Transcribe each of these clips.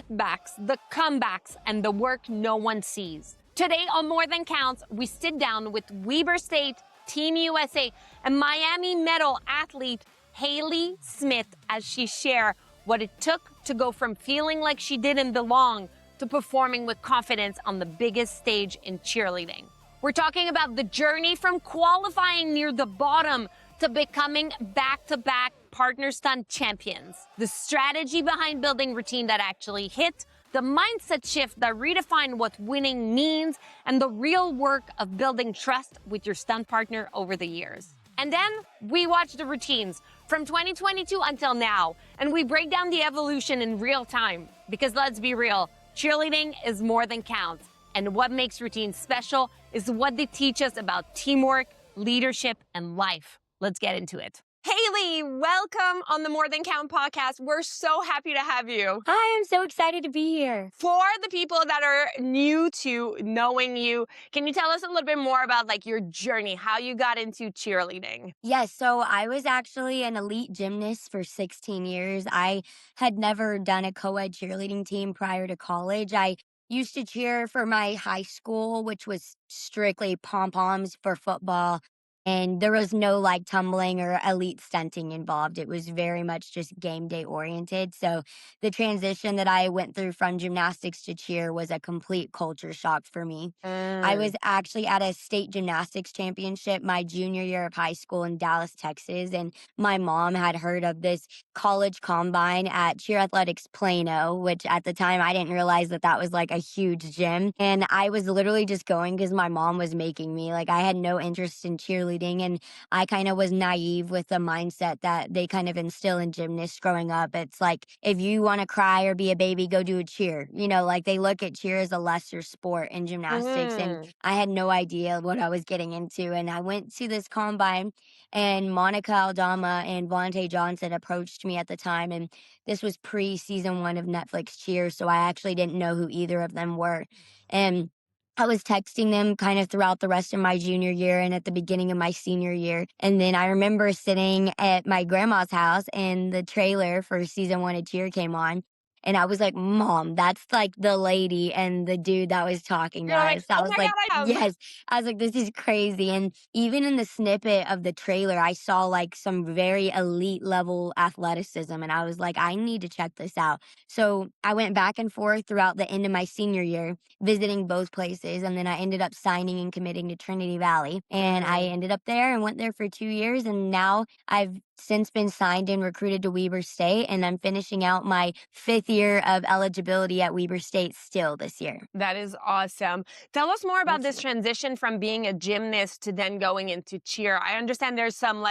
setbacks, the comebacks, and the work no one sees. Today on More Than Counts, we sit down with Weber State, Team USA, and Miami medal athlete Hailey Smith as she shares what it took to go from feeling like she didn't belong to performing with confidence on the biggest stage in cheerleading. We're talking about the journey from qualifying near the bottom to becoming back-to-back partner stunt champions, the strategy behind building routine that actually hit, the mindset shift that redefined what winning means, and the real work of building trust with your stunt partner over the years. And then we watch the routines from 2022 until now, and we break down the evolution in real time. Because let's be real, cheerleading is more than counts. And what makes routines special is what they teach us about teamwork, leadership, and life. Let's get into it. Hailey, welcome on the More Than Count podcast. We're so happy to have you. Hi, I'm so excited to be here. For the people that are new to knowing you, can you tell us a little bit more about your journey, how you got into cheerleading? Yes, so I was actually an elite gymnast for 16 years. I had never done a co-ed cheerleading team prior to college. I used to cheer for my high school, which was strictly pom-poms for football. And there was no tumbling or elite stunting involved. It was very much just game day oriented. So the transition that I went through from gymnastics to cheer was a complete culture shock for me. I was actually at a state gymnastics championship my junior year of high school in Dallas, Texas. And my mom had heard of this college combine at Cheer Athletics Plano, which at the time I didn't realize that that was a huge gym. And I was literally just going because my mom was making me. I had no interest in cheerleading. And I kind of was naive with the mindset that they kind of instill in gymnasts growing up. It's if you want to cry or be a baby, go do a cheer. They look at cheer as a lesser sport in gymnastics. And I had no idea what I was getting into. And I went to this combine, and Monica Aldama and Vontae Johnson approached me at the time. And this was pre-season 1 of Netflix Cheer, so I actually didn't know who either of them were. And I was texting them kind of throughout the rest of my junior year and at the beginning of my senior year. And then I remember sitting at my grandma's house and the trailer for season 1 of Cheer came on. And I was like, Mom, that's the lady and the dude that was talking to us. I was like, yes. I was like, this is crazy. And even in the snippet of the trailer, I saw some very elite level athleticism. And I was like, I need to check this out. So I went back and forth throughout the end of my senior year, visiting both places. And then I ended up signing and committing to Trinity Valley. And I ended up there and went there for 2 years. And now I've since been signed and recruited to Weber State, and I'm finishing out my 5th year of eligibility at Weber State still this year. That is awesome. Tell us more about this transition from being a gymnast to then going into cheer. I understand there's some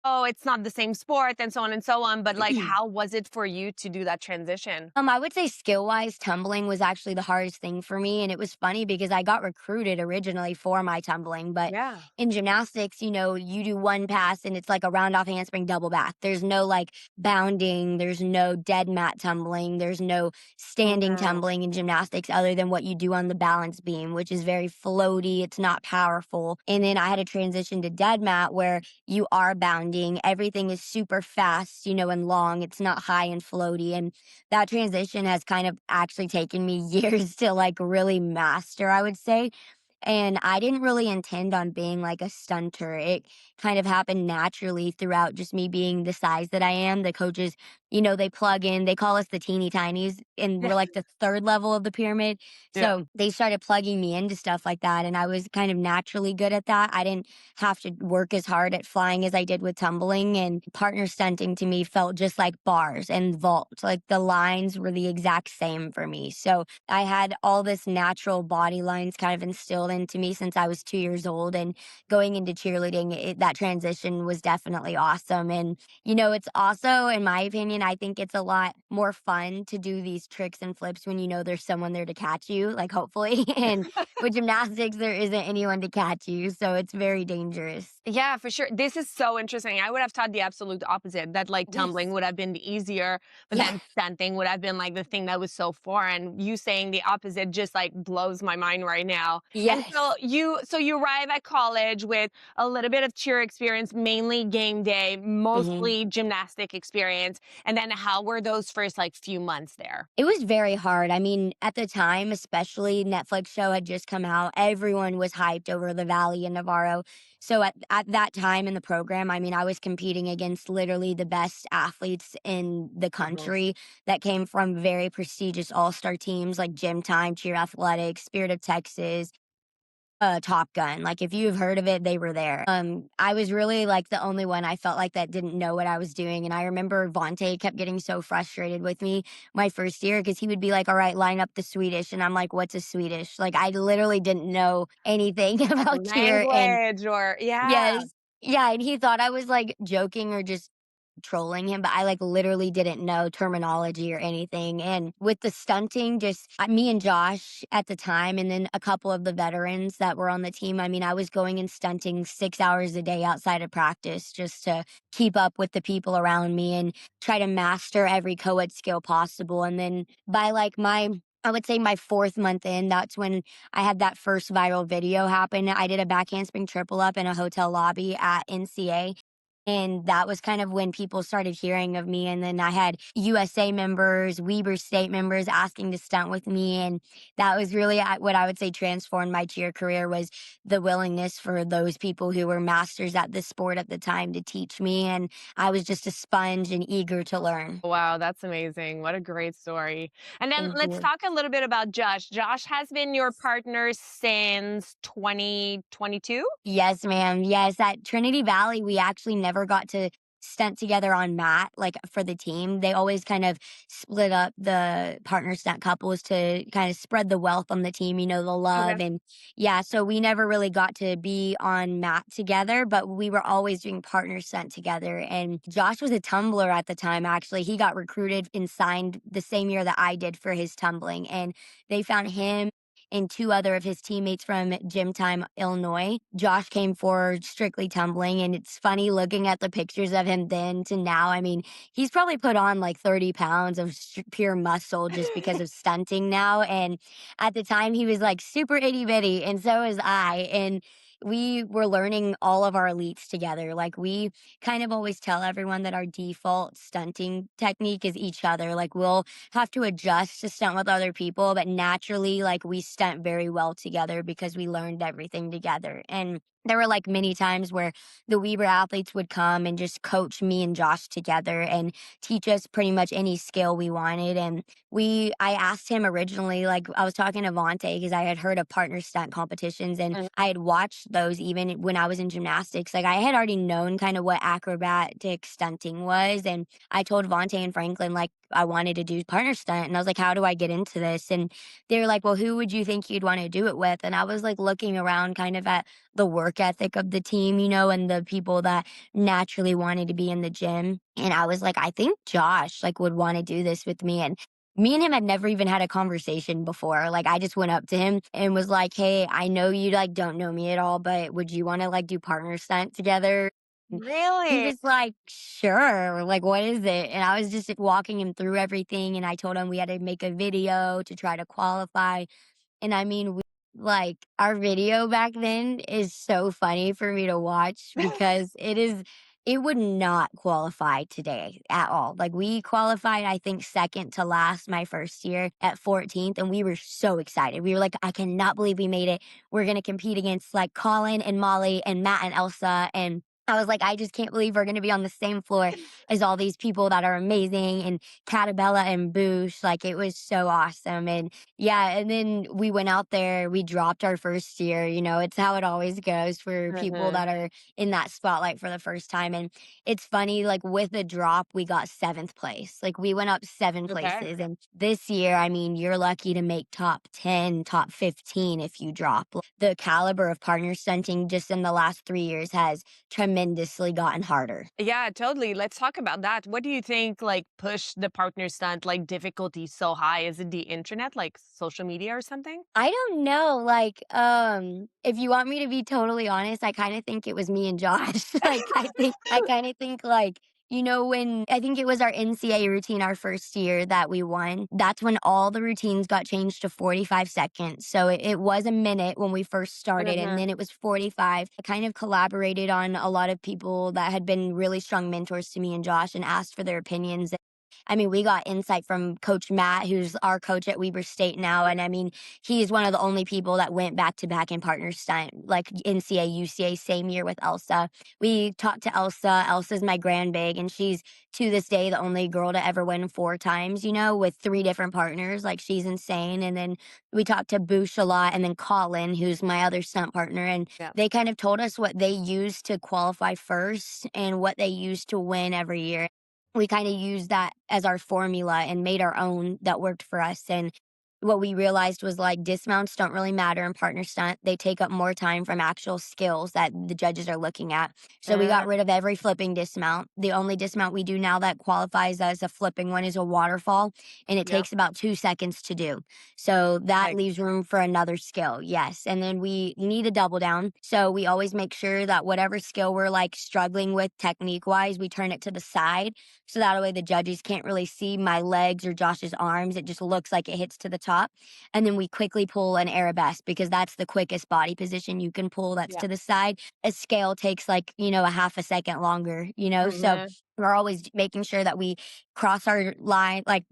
oh, it's not the same sport and so on and so on, but how was it for you to do that transition? I would say skill-wise, tumbling was actually the hardest thing for me. And it was funny because I got recruited originally for my tumbling, but in gymnastics, you do one pass and it's a round off handspring double back. There's no bounding, there's no dead mat tumbling, there's no standing tumbling in gymnastics other than what you do on the balance beam, which is very floaty, it's not powerful. And then I had a transition to dead mat where you are bounding. Everything is super fast, and long. It's not high and floaty. And that transition has kind of actually taken me years to really master, I would say. And I didn't really intend on being a stunter. It kind of happened naturally throughout just me being the size that I am. The coaches, they plug in, they call us the teeny tinies, and we're the 3rd level of the pyramid. So they started plugging me into stuff like that. And I was kind of naturally good at that. I didn't have to work as hard at flying as I did with tumbling. And partner stunting to me felt just like bars and vault. The lines were the exact same for me. So I had all this natural body lines kind of instilled into me since I was 2 years old. And going into cheerleading, that transition was definitely awesome. And, it's also, in my opinion, I think it's a lot more fun to do these tricks and flips when there's someone there to catch you, hopefully. And with gymnastics, there isn't anyone to catch you. So it's very dangerous. Yeah, for sure. This is so interesting. I would have thought the absolute opposite, that tumbling would have been the easier, but then stunting would have been the thing that was so foreign. You saying the opposite just blows my mind right now. Yeah. And Yes. So you arrive at college with a little bit of cheer experience, mainly game day, Mhm. mostly gymnastic experience. And then how were those first like few months there? It was very hard. I mean, at the time, especially Netflix show had just come out. Everyone was hyped over the Valley and Navarro. So at that time in the program, I mean, I was competing against literally the best athletes in the Mhm. country that came from very prestigious all-star teams like Gym Time, Cheer Athletics, Spirit of Texas, Top Gun. Like, if you've heard of it, they were there. I was really, like, the only one I felt like that didn't know what I was doing, and I remember Vontae kept getting so frustrated with me my first year because he would be like, "Alright, line up the Swedish," and I'm like, "What's a Swedish?" Like, I literally didn't know anything The about cheer, and language or yeah. yes. Yeah, and he thought I was, like, joking or just trolling him, but I, like, literally didn't know terminology or anything, and with the stunting, just me and Josh at the time, and then a couple of the veterans that were on the team, I mean, I was going and stunting 6 hours a day outside of practice just to keep up with the people around me and try to master every co-ed skill possible, and then by, like, my I would say my 4th month in, that's when I had that first viral video happen. I did a back handspring triple up in a hotel lobby at NCA, and that was kind of when people started hearing of me, and then I had USA members, Weber State members asking to stunt with me, and that was really what I would say transformed my cheer career was the willingness for those people who were masters at the sport at the time to teach me, and I was just a sponge and eager to learn. Wow, that's amazing. What a great story. And then Thank let's you. talk a little bit about Josh. Josh has been your partner since 2022? Yes, ma'am. Yes, at Trinity Valley, we actually never got to stunt together on mat, like, for the team. They always kind of split up the partner stunt couples to kind of spread the wealth on the team, the Okay. love, and yeah, so we never really got to be on mat together, but we were always doing partner stunt together, and Josh was a tumbler at the time, actually. He got recruited and signed the same year that I did for his tumbling, and they found him and 2 other of his teammates from Gym Time, Illinois. Josh came for strictly tumbling, and it's funny looking at the pictures of him then to now. I mean, he's probably put on like 30 pounds of pure muscle just because of stunting now. And at the time, he was like super itty bitty, and so was I. And we were learning all of our elites together. Like, we kind of always tell everyone that our default stunting technique is each other. Like, we'll have to adjust to stunt with other people, but naturally, like, we stunt very well together because we learned everything together. And there were like many times where the Weber athletes would come and just coach me and Josh together and teach us pretty much any skill we wanted. And I asked him originally, like, I was talking to Vontae because I had heard of partner stunt competitions and Mhm. I had watched those even when I was in gymnastics. Like, I had already known kind of what acrobatic stunting was. And I told Vontae and Franklin, like, I wanted to do partner stunt. And I was like, how do I get into this? And they were like, well, who would you think you'd want to do it with? And I was like looking around kind of at the work ethic of the team, and the people that naturally wanted to be in the gym. And I was like, I think Josh like would want to do this with me. And me and him had never even had a conversation before. Like, I just went up to him and was like, hey, I know you like don't know me at all, but would you want to like do partner stunt together? He Really? was like, "Sure, like, what is it?" And I was just like, walking him through everything, and I told him we had to make a video to try to qualify, and I mean, our video back then is so funny for me to watch because it would not qualify today at all. Like, we qualified, I think, 2nd to last my first year at 14th, and we were so excited. We were like, "I cannot believe we made it. We're gonna compete against, like, Colin and Molly and Matt and Elsa," and I was like, "I just can't believe we're gonna be on the same floor as all these people that are amazing," and Catabella and Boosh, like, it was so awesome, and yeah, and then we went out there, we dropped our first year, it's how it always goes for people Mhm. that are in that spotlight for the first time, and it's funny, like, with the drop, we got 7th place, like, we went up 7 Okay. places, and this year, I mean, you're lucky to make top 10, top 15 if you drop. The caliber of partner stunting just in the last 3 years has tremendously gotten harder. Yeah, totally. Let's talk about that. What do you think like pushed the partner stunt like difficulty so high? Is it the internet, like social media or something? I don't know, like, if you want me to be totally honest, I kinda think it was me and Josh. Like, I kinda think, like, When I think it was our NCAA routine our first year that we won, that's when all the routines got changed to 45 seconds. So it was a minute when we first started, and Hmm. then it was 45. I kind of collaborated on a lot of people that had been really strong mentors to me and Josh and asked for their opinions. I mean, we got insight from Coach Matt, who's our coach at Weber State now. And I mean, he's one of the only people that went back to back in partner stunt, like NCAA, UCA, same year with Elsa. We talked to Elsa. Elsa's my grand big, and she's to this day the only girl to ever win 4 times, with 3 different partners. Like, she's insane. And then we talked to Boosh a lot, and then Colin, who's my other stunt partner. And Yeah. they kind of told us what they used to qualify first and what they used to win every year. We kind of used that as our formula and made our own that worked for us. And what we realized was like dismounts don't really matter in partner stunt. They take up more time from actual skills that the judges are looking at. So we got rid of every flipping dismount. The only dismount we do now that qualifies as a flipping one is a waterfall, and it Yep. takes about 2 seconds to do. So that Like, leaves room for another skill. Yes. And then we need a double down. So we always make sure that whatever skill we're like struggling with technique wise, we turn it to the side, so that way the judges can't really see my legs or Josh's arms. It just looks like it hits to the top. And then we quickly pull an arabesque because that's the quickest body position you can pull that's yeah. to the side. A scale takes like, a half a second longer. So Hmm. we're always making sure that we cross our line, like,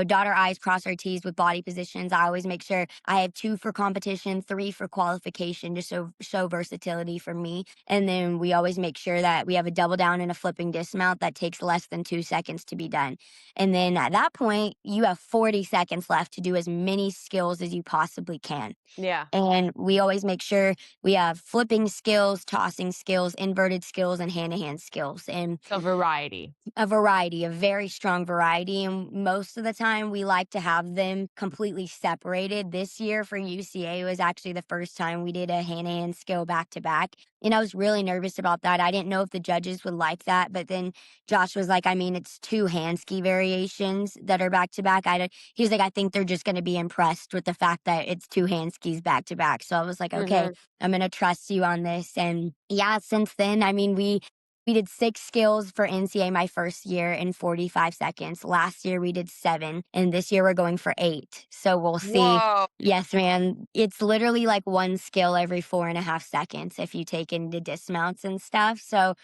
dot our I's, cross our T's with body positions. I always make sure I have 2 for competition, 3 for qualification, just so show versatility for me. And then we always make sure that we have a double down and a flipping dismount that takes less than 2 seconds to be done. And then at that point, you have 40 seconds left to do as many skills as you possibly can. Yeah. And we always make sure we have flipping skills, tossing skills, inverted skills, and hand to hand skills. And So variety. a variety, a very strong variety. And most of the time, we like to have them completely separated. This year for UCA was actually the first time we did a hand to hand skill back to back. And I was really nervous about that. I didn't know if the judges would like that. But then Josh was like, I mean, it's 2 hand ski variations that are back to back. He was like, I think they're just going to be impressed with the fact that it's 2 hand skis back to back. So I was like, okay, Hmm. I'm going to trust you on this. And yeah, since then, I mean, we did 6 skills for NCA my first year in 45 seconds. Last year we did 7, and this year we're going for 8. So we'll see. Whoa. Yes, man. It's literally like 1 skill every 4.5 seconds if you take into dismounts and stuff. So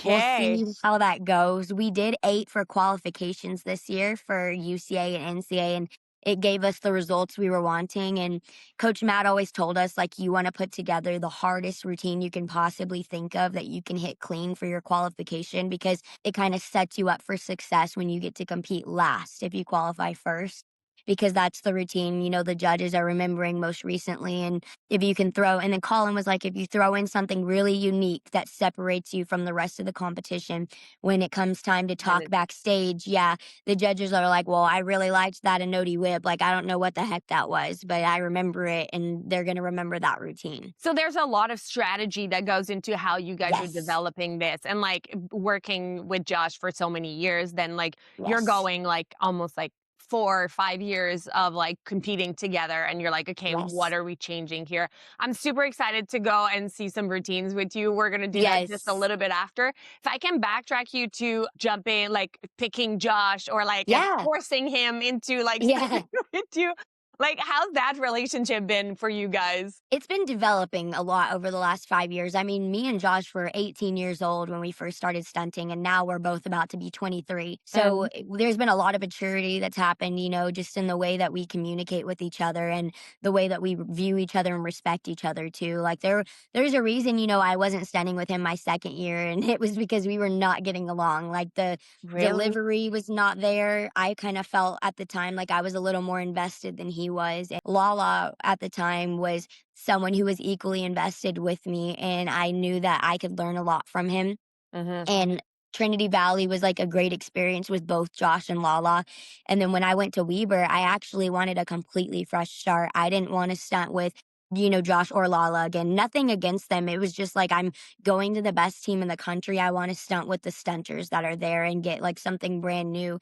we'll Okay. see how that goes. We did 8 for qualifications this year for UCA and NCA, and it gave us the results we were wanting. And Coach Matt always told us, like, you want to put together the hardest routine you can possibly think of that you can hit clean for your qualification, because it kind of sets you up for success when you get to compete last if you qualify first. Because that's the routine, the judges are remembering most recently. And if you can throw, and then Colin was like, if you throw in something really unique that separates you from the rest of the competition, when it comes time to Then talk it's backstage, yeah, the judges are like, well, I really liked that Anodi whip. Like, I don't know what the heck that was, but I remember it, and they're going to remember that routine. so there's a lot of strategy that goes into how you guys are Yes. developing this, and like working with Josh for so many years, then like you're Yes. going like almost like 4 or 5 years of like competing together, and you're like, okay, what Yes. are we changing here? I'm super excited to go and see some routines with you. We're gonna do that just a Yes. little bit after. If I can backtrack you to jumping, like picking Josh or like Yeah. forcing him into like Yeah. stunning with you, like how's that relationship been for you guys? It's been developing a lot over the last 5 years. I mean, me and Josh were 18 years old when we first started stunting, and now we're both about to be 23. So there's been a lot of maturity that's happened, just in the way that we communicate with each other and the way that we view each other and respect each other too. Like, there's a reason, I wasn't stunning with him my second year, and it was because we were not getting along. Like, the Really? delivery was not there. I kind of felt at the time like I was a little more invested than he was. And Lala at the time was someone who was equally invested with me, and I knew that I could learn a lot from him. Mhm. And Trinity Valley was like a great experience with both Josh and Lala. And then when I went to Weber, I actually wanted a completely fresh start. I didn't want to stunt with Josh or Lala again. Nothing against them. It was just like, I'm going to the best team in the country. I want to stunt with the stunters that are there and get like something brand new,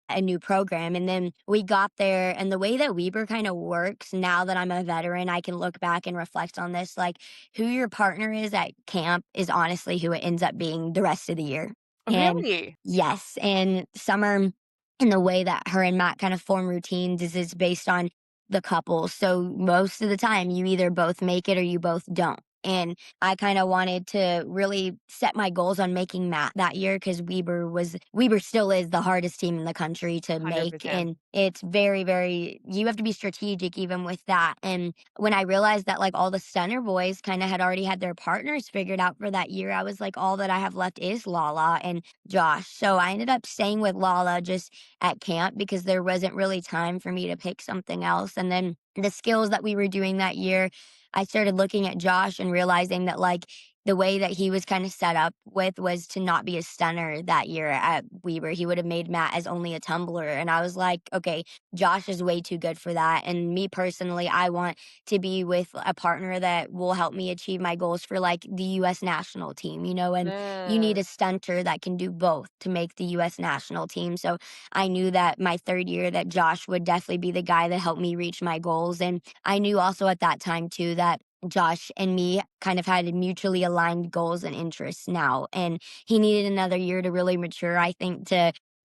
a new program. And then we got there, and the way that Weber kind of works, now that I'm a veteran, I can look back and reflect on this. Like, who your partner is at camp is honestly who it ends up being the rest of the year. And Really? yes, and Summer, and the way that her and Matt kind of form routines is based on the couple. So most of the time, you either both make it or you both don't. And I kind of wanted to really set my goals on making Matt that year because Weber still is the hardest team in the country to make. 100%. And it's very, very, you have to be strategic even with that. And when I realized that like all the stunner boys kind of had already had their partners figured out for that year, I was like, all that I have left is Lala and Josh. So I ended up staying with Lala just at camp because there wasn't really time for me to pick something else. And then the skills that we were doing that year, I started looking at Josh and realizing that like the way that he was kind of set up with was to not be a stunner that year at Weber. He would have made Matt as only a tumbler. And I was like, okay, Josh is way too good for that. And me personally, I want to be with a partner that will help me achieve my goals for like the US national team, and you need Mm, a stunter that can do both to make the US national team. So I knew that my third year that Josh would definitely be the guy that helped me reach my goals. And I knew also at that time too that Josh and me kind of had mutually aligned goals and interests now. And he needed another year to really mature, I think,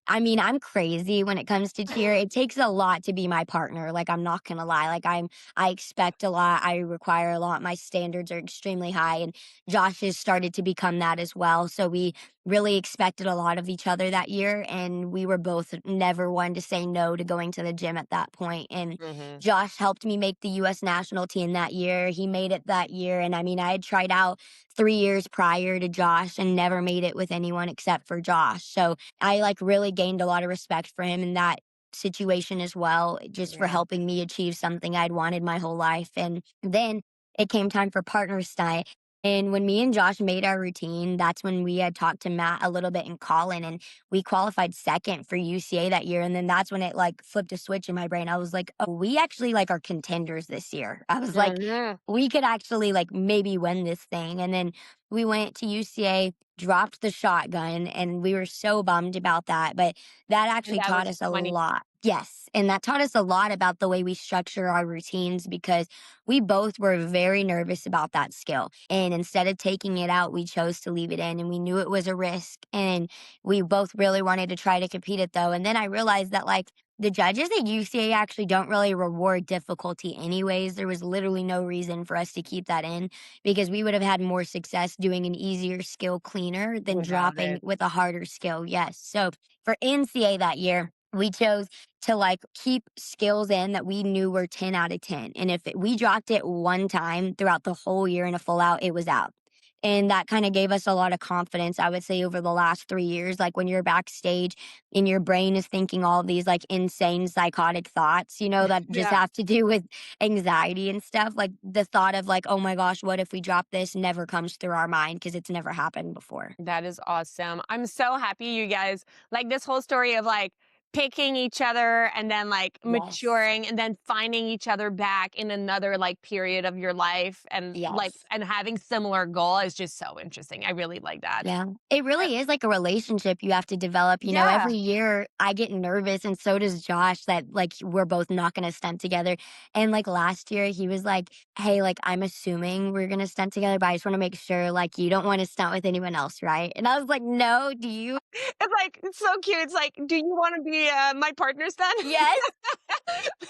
I mean, I'm crazy when it comes to cheer. It takes a lot to be my partner. Like, I'm not gonna lie. I expect a lot. I require a lot. My standards are extremely high. And Josh has started to become that as well. So we really expected a lot of each other that year. And we were both never one to say no to going to the gym at that point. And mhm. Josh helped me make the US national team that year. He made it that year. And I mean, I had tried out 3 years prior to Josh and never made it with anyone except for Josh. So I like really gained a lot of respect for him in that situation as well, just for Yeah. helping me achieve something I'd wanted my whole life. And then it came time for partners night. And when me and Josh made our routine, that's when we had talked to Matt a little bit in Colin, and we qualified second for UCA that year. And then that's when it like flipped a switch in my brain. I was like, oh, we actually like are contenders this year. I was like, Mhm. we could actually like maybe win this thing. And then we went to UCA, dropped the shotgun, and we were so bummed about that. But that And actually that taught was us a 20. lot. Yes. And that taught us a lot about the way we structure our routines because we both were very nervous about that skill. And instead of taking it out, we chose to leave it in. And we knew it was a risk. And we both really wanted to try to compete it though. And then I realized that like the judges at UCA actually don't really reward difficulty anyways. There was literally no reason for us to keep that in because we would have had more success doing an easier skill cleaner than Without dropping it. with a harder skill. Yes. So for NCA that year, we chose to like keep skills in that we knew were 10 out of 10. And if we dropped it one time throughout the whole year in a full out, it was out. And that kind of gave us a lot of confidence, I would say, over the last 3 years. Like when you're backstage and your brain is thinking all of these like insane psychotic thoughts, that just Yeah. have to do with anxiety and stuff. Like the thought of like, oh my gosh, what if we drop this never comes through our mind because it's never happened before. That is awesome. I'm so happy you guys like this whole story of like picking each other and then like Yes. maturing and then finding each other back in another like period of your life and like Yes. and having similar goal is just so interesting. I really like that. Yeah. It Uh, really is like a relationship you have to develop. Yeah. Every year I get nervous and so does Josh that like we're both not going to stunt together. And like last year he was like, "Hey, like I'm assuming we're going to stunt together, but I just want to make sure like you don't want to stunt with anyone else, right?" And I was like, "No, do you?" It's like it's so cute. It's like, do you want to be my partner's son? Yes.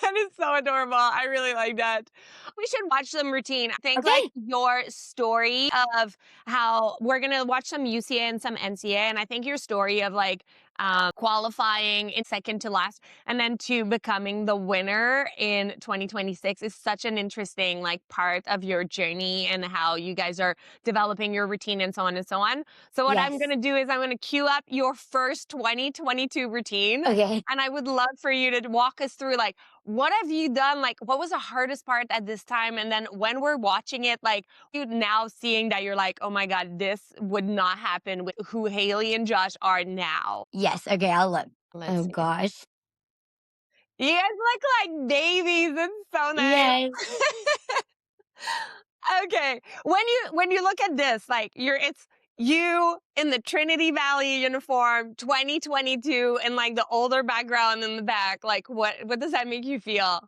That is so adorable. I really like that. We should watch some routine. I think like Okay. your story of how we're gonna watch some UCA and some NCA, and I think your story of like qualifying in second to last and then to becoming the winner in 2026 is such an interesting like part of your journey and how you guys are developing your routine and so on and so on. So what I'm Yes. gonna do is I'm gonna queue up your first 2022 routine. Okay. And I would love for you to walk us through like what have you done? Like what was the hardest part at this time? And then when we're watching it, like you now seeing that you're like, oh my God, this would not happen with who Haley and Josh are now. Yes. Okay, I'll look. Let's Oh see. gosh. You guys look like babies. It's so nice. Yes. Okay. When you look at this, like it's you in the Trinity Valley uniform, 2022, and like the older background in the back. Like what does that make you feel?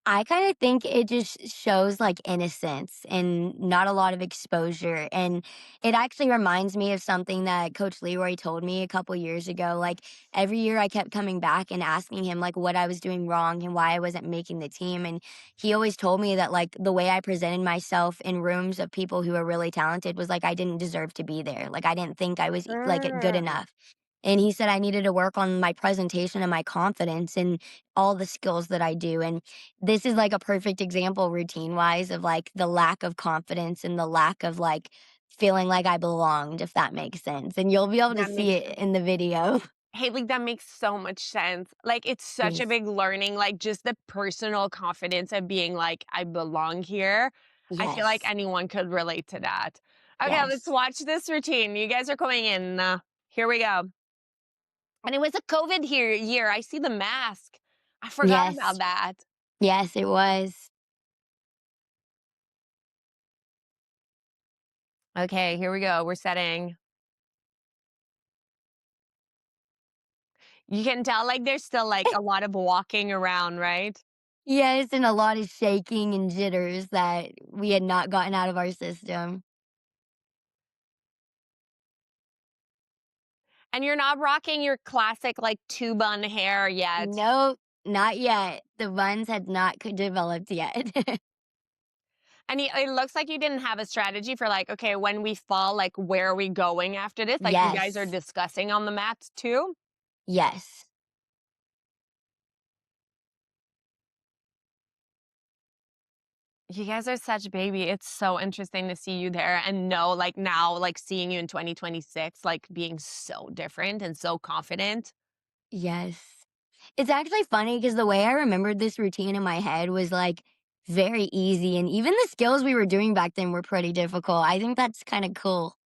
I kind of think it just shows like innocence and not a lot of exposure. And it actually reminds me of something that Coach Leroy told me a couple years ago. Like every year I kept coming back and asking him like what I was doing wrong and why I wasn't making the team. And he always told me that like the way I presented myself in rooms of people who are really talented was like I didn't deserve to be there. Like I didn't think I was like good Mm. enough. And he said I needed to work on my presentation and my confidence and all the skills that I do. And this is like a perfect example routine wise of like the lack of confidence and the lack of like feeling like I belonged, if that makes sense. And you'll be able to That see makes it in the video. Haley, that makes so much sense. Like, it's such a Yes. big learning, like, just the personal confidence of being like, "I belong here." I feel like Yes. anyone could relate to that. Okay, let's Yes. watch this routine. You guys are coming in. Here we go. And it was a COVID year. I see the mask. I forgot about Yes. that. Yes, it was. Okay, here we go. We're setting. You can tell, like, there's still, like, a lot of walking around, right? Yes, and a lot of shaking and jitters that we had not gotten out of our system. And you're not rocking your classic, like, two-bun hair yet. Nope, not yet. The buns had not developed yet. And it looks like you didn't have a strategy for like, okay, when we fall, like, where are we going after this? Like, you guys are Yes. discussing on the mats too? Yes. You guys are such baby. It's so interesting to see you there and know, like, now, like, seeing you in 2026, like, being so different and so confident. Yes. It's actually funny because the way I remembered this routine in my head was, like, very easy, and even the skills we were doing back then were pretty difficult. I think that's kinda cool.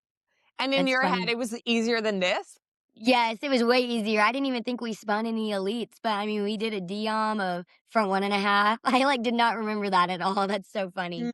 And in That's your head, funny. it was easier than this? Yes, it was way easier. I didn't even think we spun any elites, but, I mean, we did a DOM of front 1.5. I, like, did not remember that at all. That's so Mm. funny.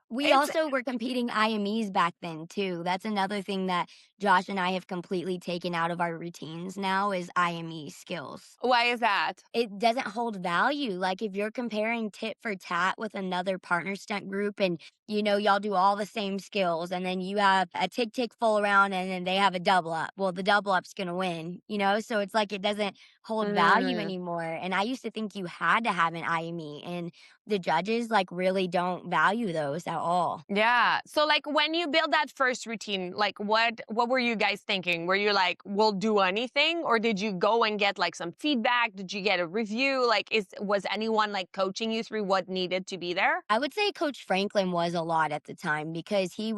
We It's also were competing IMEs back then too. That's another thing that Josh and I have completely taken out of our routines now is IME skills. Why is that? It doesn't hold value. Like if you're comparing tit for tat with another partner stunt group and y'all do all the same skills and then you have a tick tick full around and then they have a double up. Well, the double up's going to win. So it's like it doesn't hold value Mm. anymore. And I used to think you had to have an IME and the judges like really don't value those at all. Yeah. So like when you build that first routine, like what were you guys thinking? Were you like, we'll do anything? Or did you go and get like some feedback? Did you get a review? Like was anyone like coaching you through what needed to be there? I would say Coach Franklin was a lot at the time because he's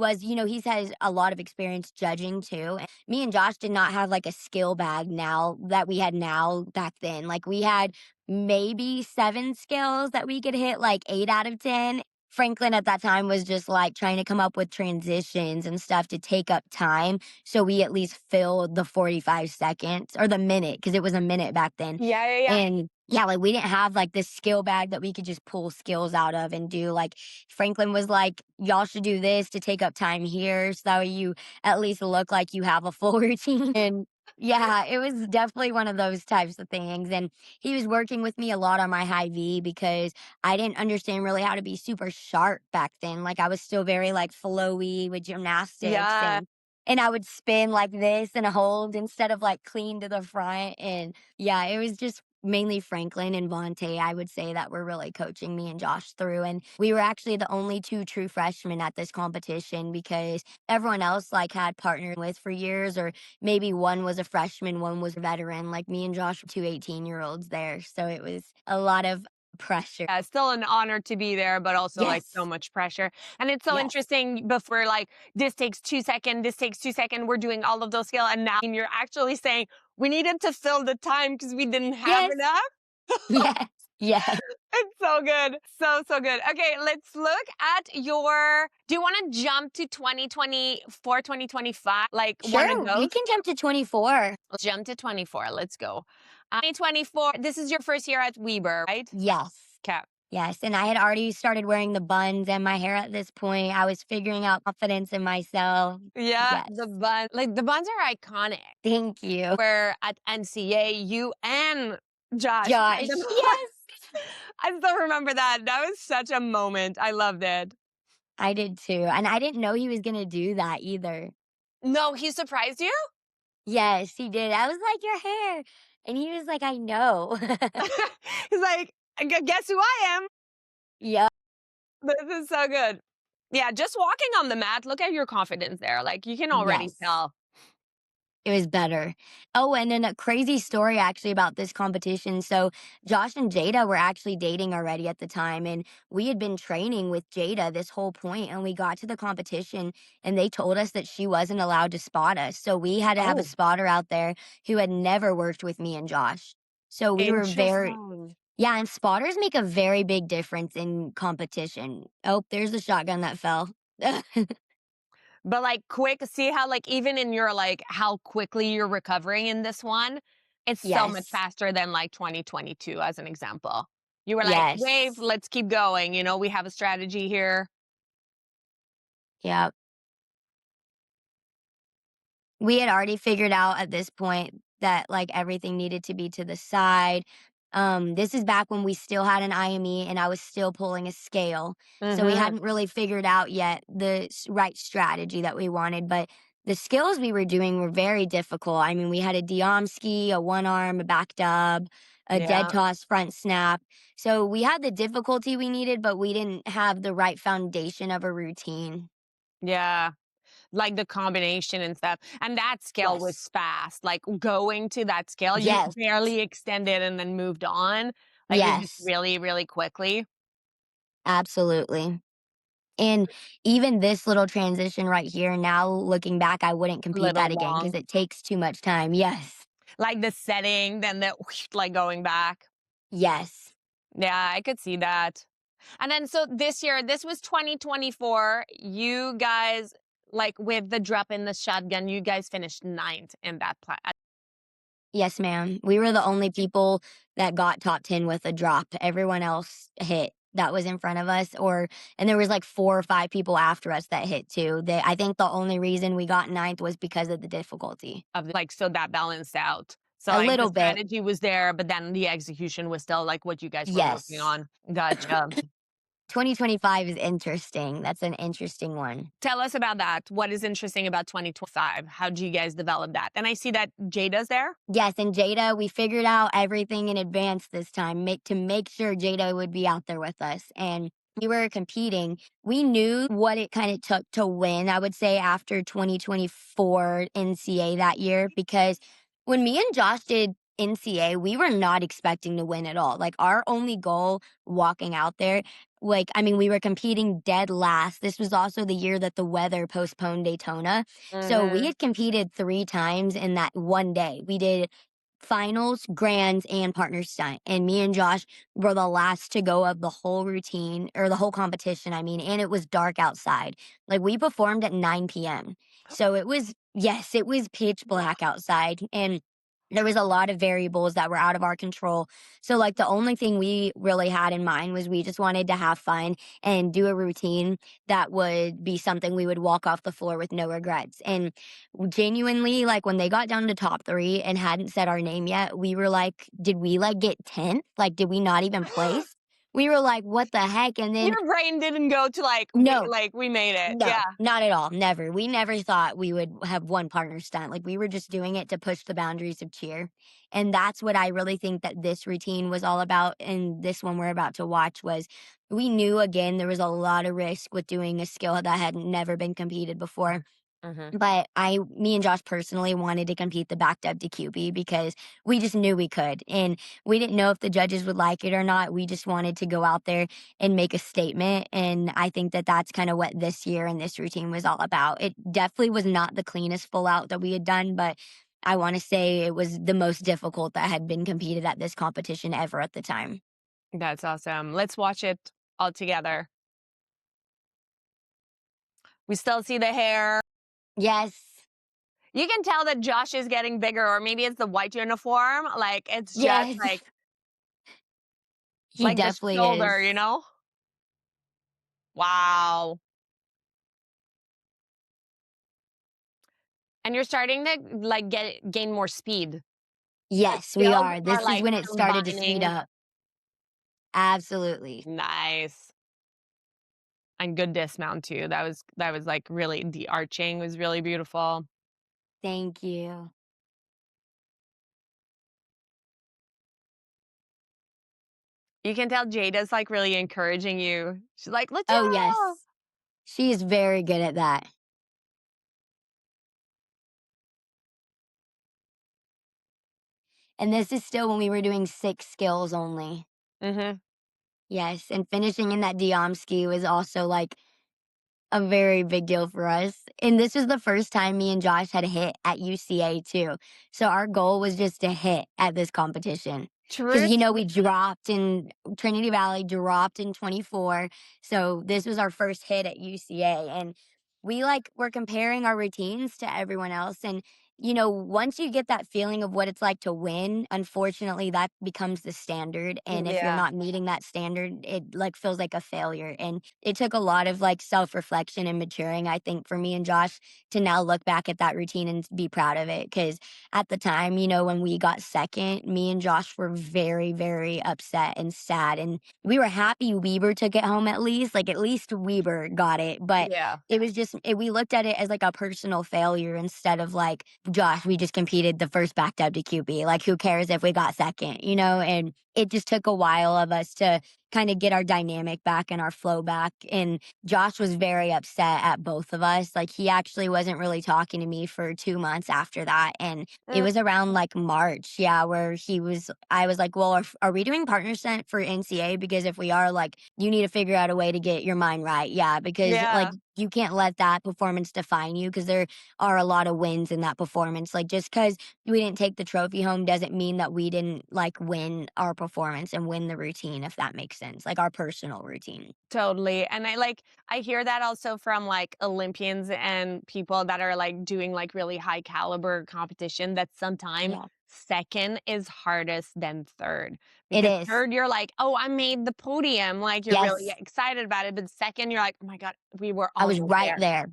has a lot of experience judging too. And me and Josh did not have like a skill bag now that we had now back then. Like we had maybe 7 skills that we could hit like 8 out of 10. Franklin at that time was just like trying to come up with transitions and stuff to take up time. So we at least filled the 45 seconds or the minute because it was a minute back then. Yeah, yeah, yeah. And yeah, like we didn't have like this skill bag that we could just pull skills out of and do. Like Franklin was like, y'all should do this to take up time here so that way you at least look like you have a full routine. And yeah, it was definitely one of those types of things. And he was working with me a lot on my high V because I didn't understand really how to be super sharp back then. Like I was still very like flowy with gymnastics Yeah. and I would spin like this and hold instead of like clean to the front. And yeah, it was just mainly Franklin and Vontae, I would say, that were really coaching me and Josh through. And we were actually the only 2 true freshmen at this competition because everyone else like had partnered with for years, or maybe one was a freshman, one was a veteran. Like me and Josh were 2 18-year-olds there. So it was a lot of pressure. Yeah, still an honor to be there, but also like so Yes. much pressure. And it's so Yes. interesting before like this takes 2 seconds, this takes 2 seconds, we're doing all of those skills. And now you're actually saying we needed to fill the time because we didn't have Yes. enough. Yes. Yes. It's so good. So, so good. Okay, let's look at your. Do you want to jump to 2024, 2025? Like one of Sure. We those? can jump to 24. Let's jump to 24. Let's go. 2024, this is your first year at Weber, right? Yes. Okay. Yes, and I had already started wearing the buns and my hair at this point. I was figuring out confidence in myself. Yeah, Yes. the buns are iconic. Thank you. Where at NCA, you and Josh had Josh. them on. Yes. I still remember that. That was such a moment. I loved it. I did too, and I didn't know he was gonna do that either. No, he surprised you? Yes, he did. I was like, "Your hair," and he was like, "I know." He's like, Guess who I am?" Yep. This is so good. Yeah, just walking on the mat, look at your confidence there. Like, you can already Yes. tell. It was better. Oh, and then a crazy story actually about this competition. So Josh and Jada were actually dating already at the time, and we had been training with Jada this whole point, and we got to the competition, and they told us that she wasn't allowed to spot us. So we had to have a Oh, spotter out there who had never worked with me and Josh. So we were very interesting. yeah, and spotters make a very big difference in competition. Oh, there's the shotgun that fell. But like quick, see how like even in your like how quickly you're recovering in this one, it's so much Yes. faster than like 2022 as an example. You were like, wave, Yes. let's keep going. We have a strategy here. Yeah. We had already figured out at this point that, like, everything needed to be to the side. This is back when we still had an IME and I was still pulling a scale. So we Mm-hmm. hadn't really figured out yet the right strategy that we wanted, but the skills we were doing were very difficult. I mean, we had a Diomski, a one arm, a back dub, a dead Yeah. toss front snap. So we had the difficulty we needed, but we didn't have the right foundation of a routine. Yeah. Like the combination and stuff. And that scale was Yes. fast. Like going to that scale, you Yes. barely extended and then moved on. Like you just Yes. really, really quickly. Absolutely. And even this little transition right here, now looking back, I wouldn't A compete little that again because long. it takes too much time. Yes. Like the setting, then the like going back. Yes. Yeah, I could see that. And then so this year, this was 2024. You guys, like with the drop in the shotgun, you guys finished ninth in that Yes, ma'am. We were the only people that got top 10 with a drop. Everyone else hit that was in front of us and there was like 4 or 5 people after us that hit too. I think the only reason we got ninth was because of the difficulty. of like so that balanced out. So A like the little bit. strategy was there, but then the execution was still like what you guys were working Yes. on. Gotcha. 2025 is interesting. That's an interesting one. Tell us about that. What is interesting about 2025? How do you guys develop that? And I see that Jada's there. Yes, and Jada, we figured out everything in advance this time, make sure Jada would be out there with us. And we were competing. We knew what it kind of took to win, I would say, after 2024 NCA that year, because when me and Josh did NCA, we were not expecting to win at all. Like our only goal walking out there, like, I mean, we were competing dead last. This was also the year that the weather postponed Daytona. So we Mm-hmm. had competed 3 times in that one day. We did finals, grands, and partner stunt. And me and Josh were the last to go of the whole routine or the whole competition, I mean, and it was dark outside. Like we performed at 9 p.m. So it was, yes, it was pitch black outside. And there was a lot of variables that were out of our control. So like the only thing we really had in mind was we just wanted to have fun and do a routine that would be something we would walk off the floor with no regrets. And genuinely, like when they got down to top 3 and hadn't said our name yet, we were like, did we like get 10th? Like, did we not even place? We were like, what the heck? And then, Your brain didn't go to like no, we made it. no, Yeah. not at all. Never. We never thought we would have one partner stunt. Like we were just doing it to push the boundaries of cheer. And that's what I really think that this routine was all about. And this one we're about to watch was we knew again there was a lot of risk with doing a skill that had never been competed before. Hmm. But me and Josh personally wanted to compete the back dub to QB because we just knew we could. And we didn't know if the judges would like it or not. We just wanted to go out there and make a statement. And I think that that's kind of what this year and this routine was all about. It definitely was not the cleanest full out that we had done, but I want to say it was the most difficult that had been competed at this competition ever at the time. That's awesome. Let's watch it all together. We still see the hair. Yes. You can tell that Josh is getting bigger, or maybe it's the white uniform. Like it's just Yes. like He the definitely is. shoulder. Wow. And you're starting to like gain more speed. The Yes, we skills are. are This is like when it started to speed combining. up. Absolutely. Nice. And good dismount too. That was like really the arching was really beautiful. Thank you. You can tell Jada's like really encouraging you. She's like, let's Oh, go. yes. She is very good at that. And this is still when we were doing 6 skills only. Hmm. Yes, and finishing in that Diomski was also, like, a very big deal for us, and this was the first time me and Josh had hit at UCA too, so our goal was just to hit at this competition. Because True. we dropped in Trinity Valley, dropped in '24, so this was our first hit at UCA, and we, like, were comparing our routines to everyone else, and, once you get that feeling of what it's like to win, unfortunately, that becomes the standard, and if you're Yeah. not meeting that standard, it, like, feels like a failure, and it took a lot of, like, self-reflection and maturing, I think, for me and Josh to now look back at that routine and be proud of it. Because at the time, when we got second, me and Josh were very, very upset and sad, and we were happy Weber took it home at least, like, at least Weber got it, but Yeah. it was just we looked at it as, like, a personal failure instead of, like, "Josh, we just competed the first back dub to QP, like, who cares if we got second, and it just took a while of us to kind of get our dynamic back and our flow back. And Josh was very upset at both of us. Like, he actually wasn't really talking to me for 2 months after that. And it Mm, was around like March, yeah, where I was like, well, are we doing partner sent for NCA? Because if we are, like, you need to figure out a way to get your mind right. Yeah, because like, yeah. you can't let that performance define you because there are a lot of wins in that performance. Like, just because we didn't take the trophy home doesn't mean that we didn't like win our performance and win the routine, if that makes sense, like our personal routine. Totally. And I hear that also from like Olympians and people that are like doing like really high caliber competition that sometimes Yeah, second is hardest than third. it Because is. third you're like, "Oh, I made the podium." Like you're really Yes, excited about it, but second you're like, "Oh my god, we were I was almost right there." there.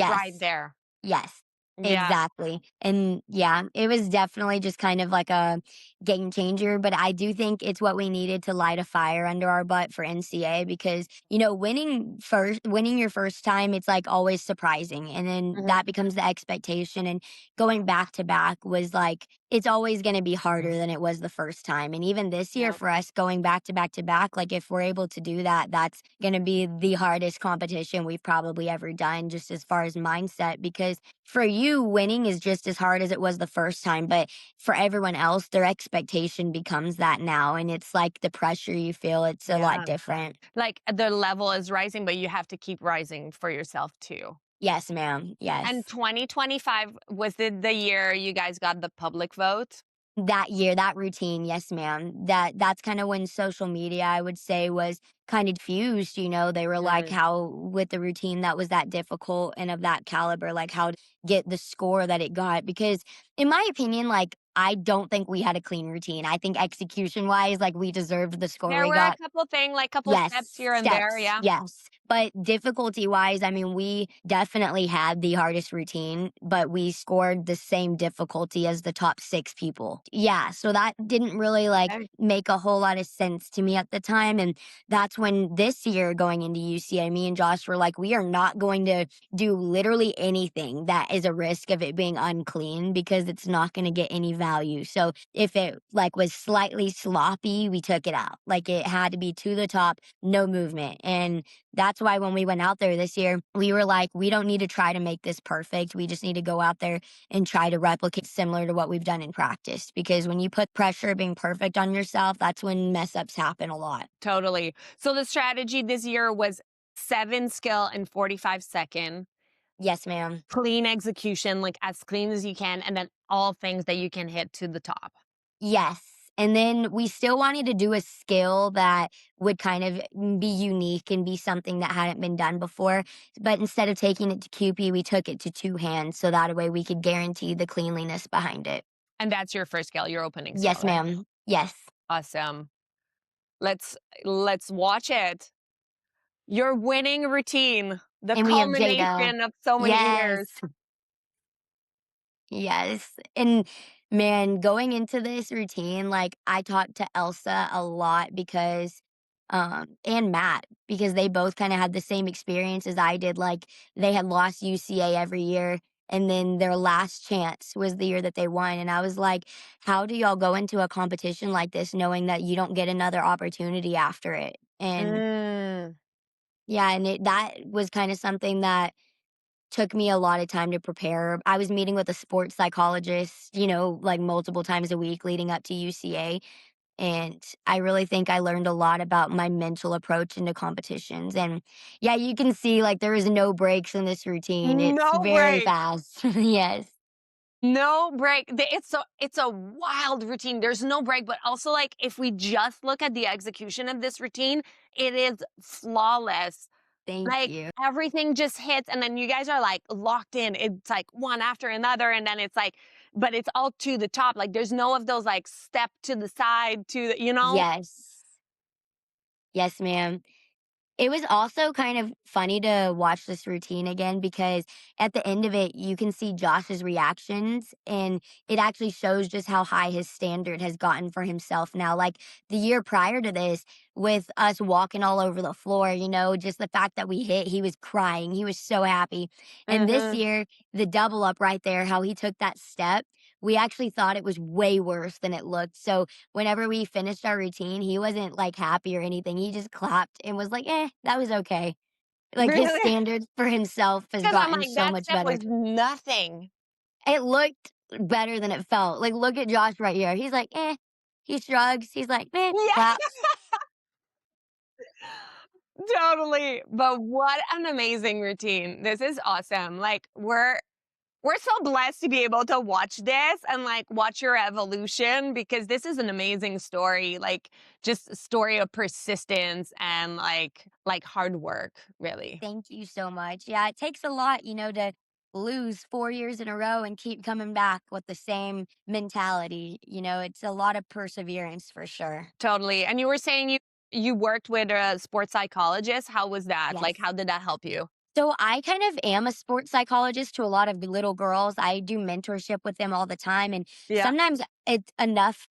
Right Yes. there. Yes, Yeah. exactly. And yeah, it was definitely just kind of like a game changer, but I do think it's what we needed to light a fire under our butt for NCA because, winning your first time, it's like always surprising. And then Mhm. that becomes the expectation. And going back to back was like, it's always going to be harder than it was the first time. And even this year Yeah. for us going back to back to back, like if we're able to do that, that's going to be the hardest competition we've probably ever done, just as far as mindset. Because for you, winning is just as hard as it was the first time. But for everyone else, their expectation becomes that now. And it's like the pressure you feel, it's a lot Yeah. different. Like the level is rising, but you have to keep rising for yourself too. Yes, ma'am. And Yes. 2025 was the year you guys got the public vote? That year, that routine, yes, ma'am. That's kind of when social media, I would say, was kind of diffused. They were like, Mm. how with the routine that was that difficult and of that caliber, like how to get the score that it got. Because in my opinion, like I don't think we had a clean routine. I think execution wise, like we deserved the score There we were a got. couple like couple steps Yes, here and there, steps, yeah. yes. But difficulty-wise, I mean, we definitely had the hardest routine, but we scored the same difficulty as the top 6 people. Yeah, so that didn't really, like, Okay. make a whole lot of sense to me at the time, and that's when this year going into UCA, me and Josh were like, "We are not going to do literally anything that is a risk of it being unclean because it's not gonna get any value." So if it like was slightly sloppy, we took it out. Like it had to be to the top, no movement. And that's why when we went out there this year, we were like, we don't need to try to make this perfect. We just need to go out there and try to replicate similar to what we've done in practice. Because when you put pressure of being perfect on yourself, that's when mess ups happen a lot. Totally. So the strategy this year was 7 skill in 45 second, Yes, ma'am. clean execution, like as clean as you can, and then all things that you can hit to the top. Yes. And then we still wanted to do a skill that would kind of be unique and be something that hadn't been done before. But instead of taking it to QP, we took it to two hands. So that way we could guarantee the cleanliness behind it. And that's your first skill, your opening skill, Yes, right? ma'am. Yes. Awesome. Let's let's watch it. Your winning routine, the And we have Jada. culmination of so many Yes. years. Yes. And man, going into this routine, like I talked to Elsa a lot because and Matt, because they both kind of had the same experience as I did. Like they had lost UCA every year, and then their last chance was the year that they won. And I was like, how do y'all go into a competition like this knowing that you don't get another opportunity after it? And Mm. yeah, and that was kind of something that took me a lot of time to prepare. I was meeting with a sports psychologist, like multiple times a week leading up to UCA. And I really think I learned a lot about my mental approach into competitions. And yeah, you can see like there is no breaks in this routine. It's No very break. fast. Yes. No break. It's a wild routine. There's no break, but also like if we just look at the execution of this routine, it is flawless. Thank Like you. everything just hits and then you guys are like locked in. It's like one after another and then it's like but it's all to the top. Like there's no of those like step to the side to the. Yes. Yes, ma'am. It was also kind of funny to watch this routine again because at the end of it, you can see Josh's reactions, and it actually shows just how high his standard has gotten for himself now. Like the year prior to this, with us walking all over the floor, just the fact that we hit, he was crying. He was so happy. And this Mhm. year, the double up right there, how he took that step, we actually thought it was way worse than it looked. So whenever we finished our routine, he wasn't like happy or anything. He just clapped and was like, that was okay. Like his Really? standards for himself has Because I'm gotten like, so that much step better. was nothing. It looked better than it felt. Like, look at Josh right here. He's like, he shrugs. He's like, Yeah, claps. totally. But what an amazing routine. This is awesome. Like we're so blessed to be able to watch this and like watch your evolution because this is an amazing story. Like just a story of persistence and like hard work, really. Thank you so much. Yeah, it takes a lot, to lose 4 years in a row and keep coming back with the same mentality. It's a lot of perseverance for sure. Totally. And you were saying you worked with a sports psychologist. How was that? Like Yes. how did that help you? So I kind of am a sports psychologist to a lot of the little girls. I do mentorship with them all the time. And Yeah. sometimes it's enough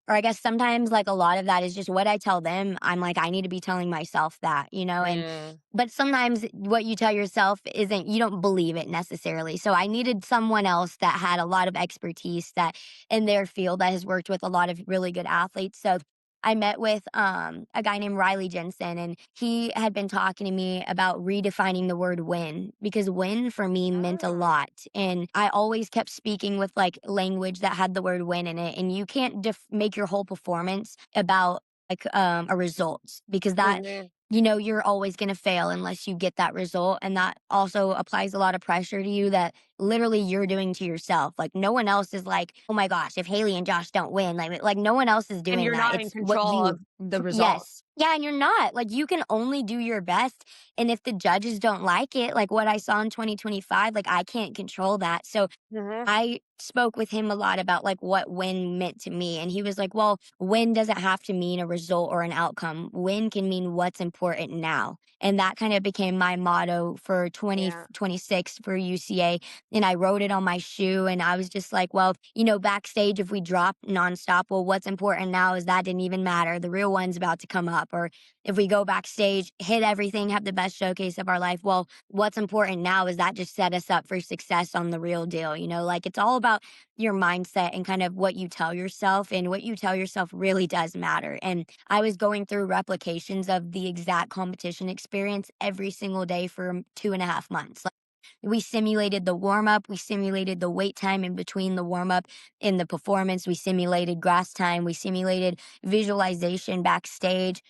or I guess sometimes like a lot of that is just what I tell them. I'm like, I need to be telling myself that. Mm, But sometimes what you tell yourself isn't, you don't believe it necessarily. So I needed someone else that had a lot of expertise that in their field that has worked with a lot of really good athletes. So I met with a guy named Riley Jensen, and he had been talking to me about redefining the word win because win for me meant a ah, lot. And I always kept speaking with like language that had the word win in it. And you can't make your whole performance about like a result because that mhm. you're always going to fail unless you get that result. And that also applies a lot of pressure to you that literally you're doing to yourself. Like no one else is like, oh my gosh, if Haley and Josh don't win, like no one else is And doing you're that. not in It's what control you, of the result. yes. Yeah. And you're not like, you can only do your best. And if the judges don't like it, like what I saw in 2025, like I can't control that. So Mhm. I spoke with him a lot about like what win meant to me. And he was like, well, win doesn't have to mean a result or an outcome. Win can mean what's important now. And that kind of became my motto for Yeah. 2026 for UCA. And I wrote it on my shoe. And I was just like, well, backstage, if we drop nonstop, well, what's important now is that didn't even matter. The real one's about to come up. Or if we go backstage, hit everything, have the best showcase of our life, well, what's important now is that just set us up for success on the real deal. Like it's all about your mindset and kind of what you tell yourself, and what you tell yourself really does matter. And I was going through replications of the exact competition experience every single day for 2.5 months. Like we simulated the warm up, we simulated the wait time in between the warm up and the performance, we simulated grass time, we simulated visualization backstage,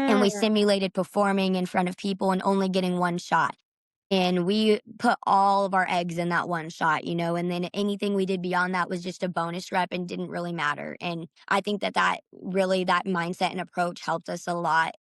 and we Mm. simulated performing in front of people and only getting one shot. And we put all of our eggs in that one shot. And then anything we did beyond that was just a bonus rep and didn't really matter. And I think that really, that mindset and approach helped us a lot.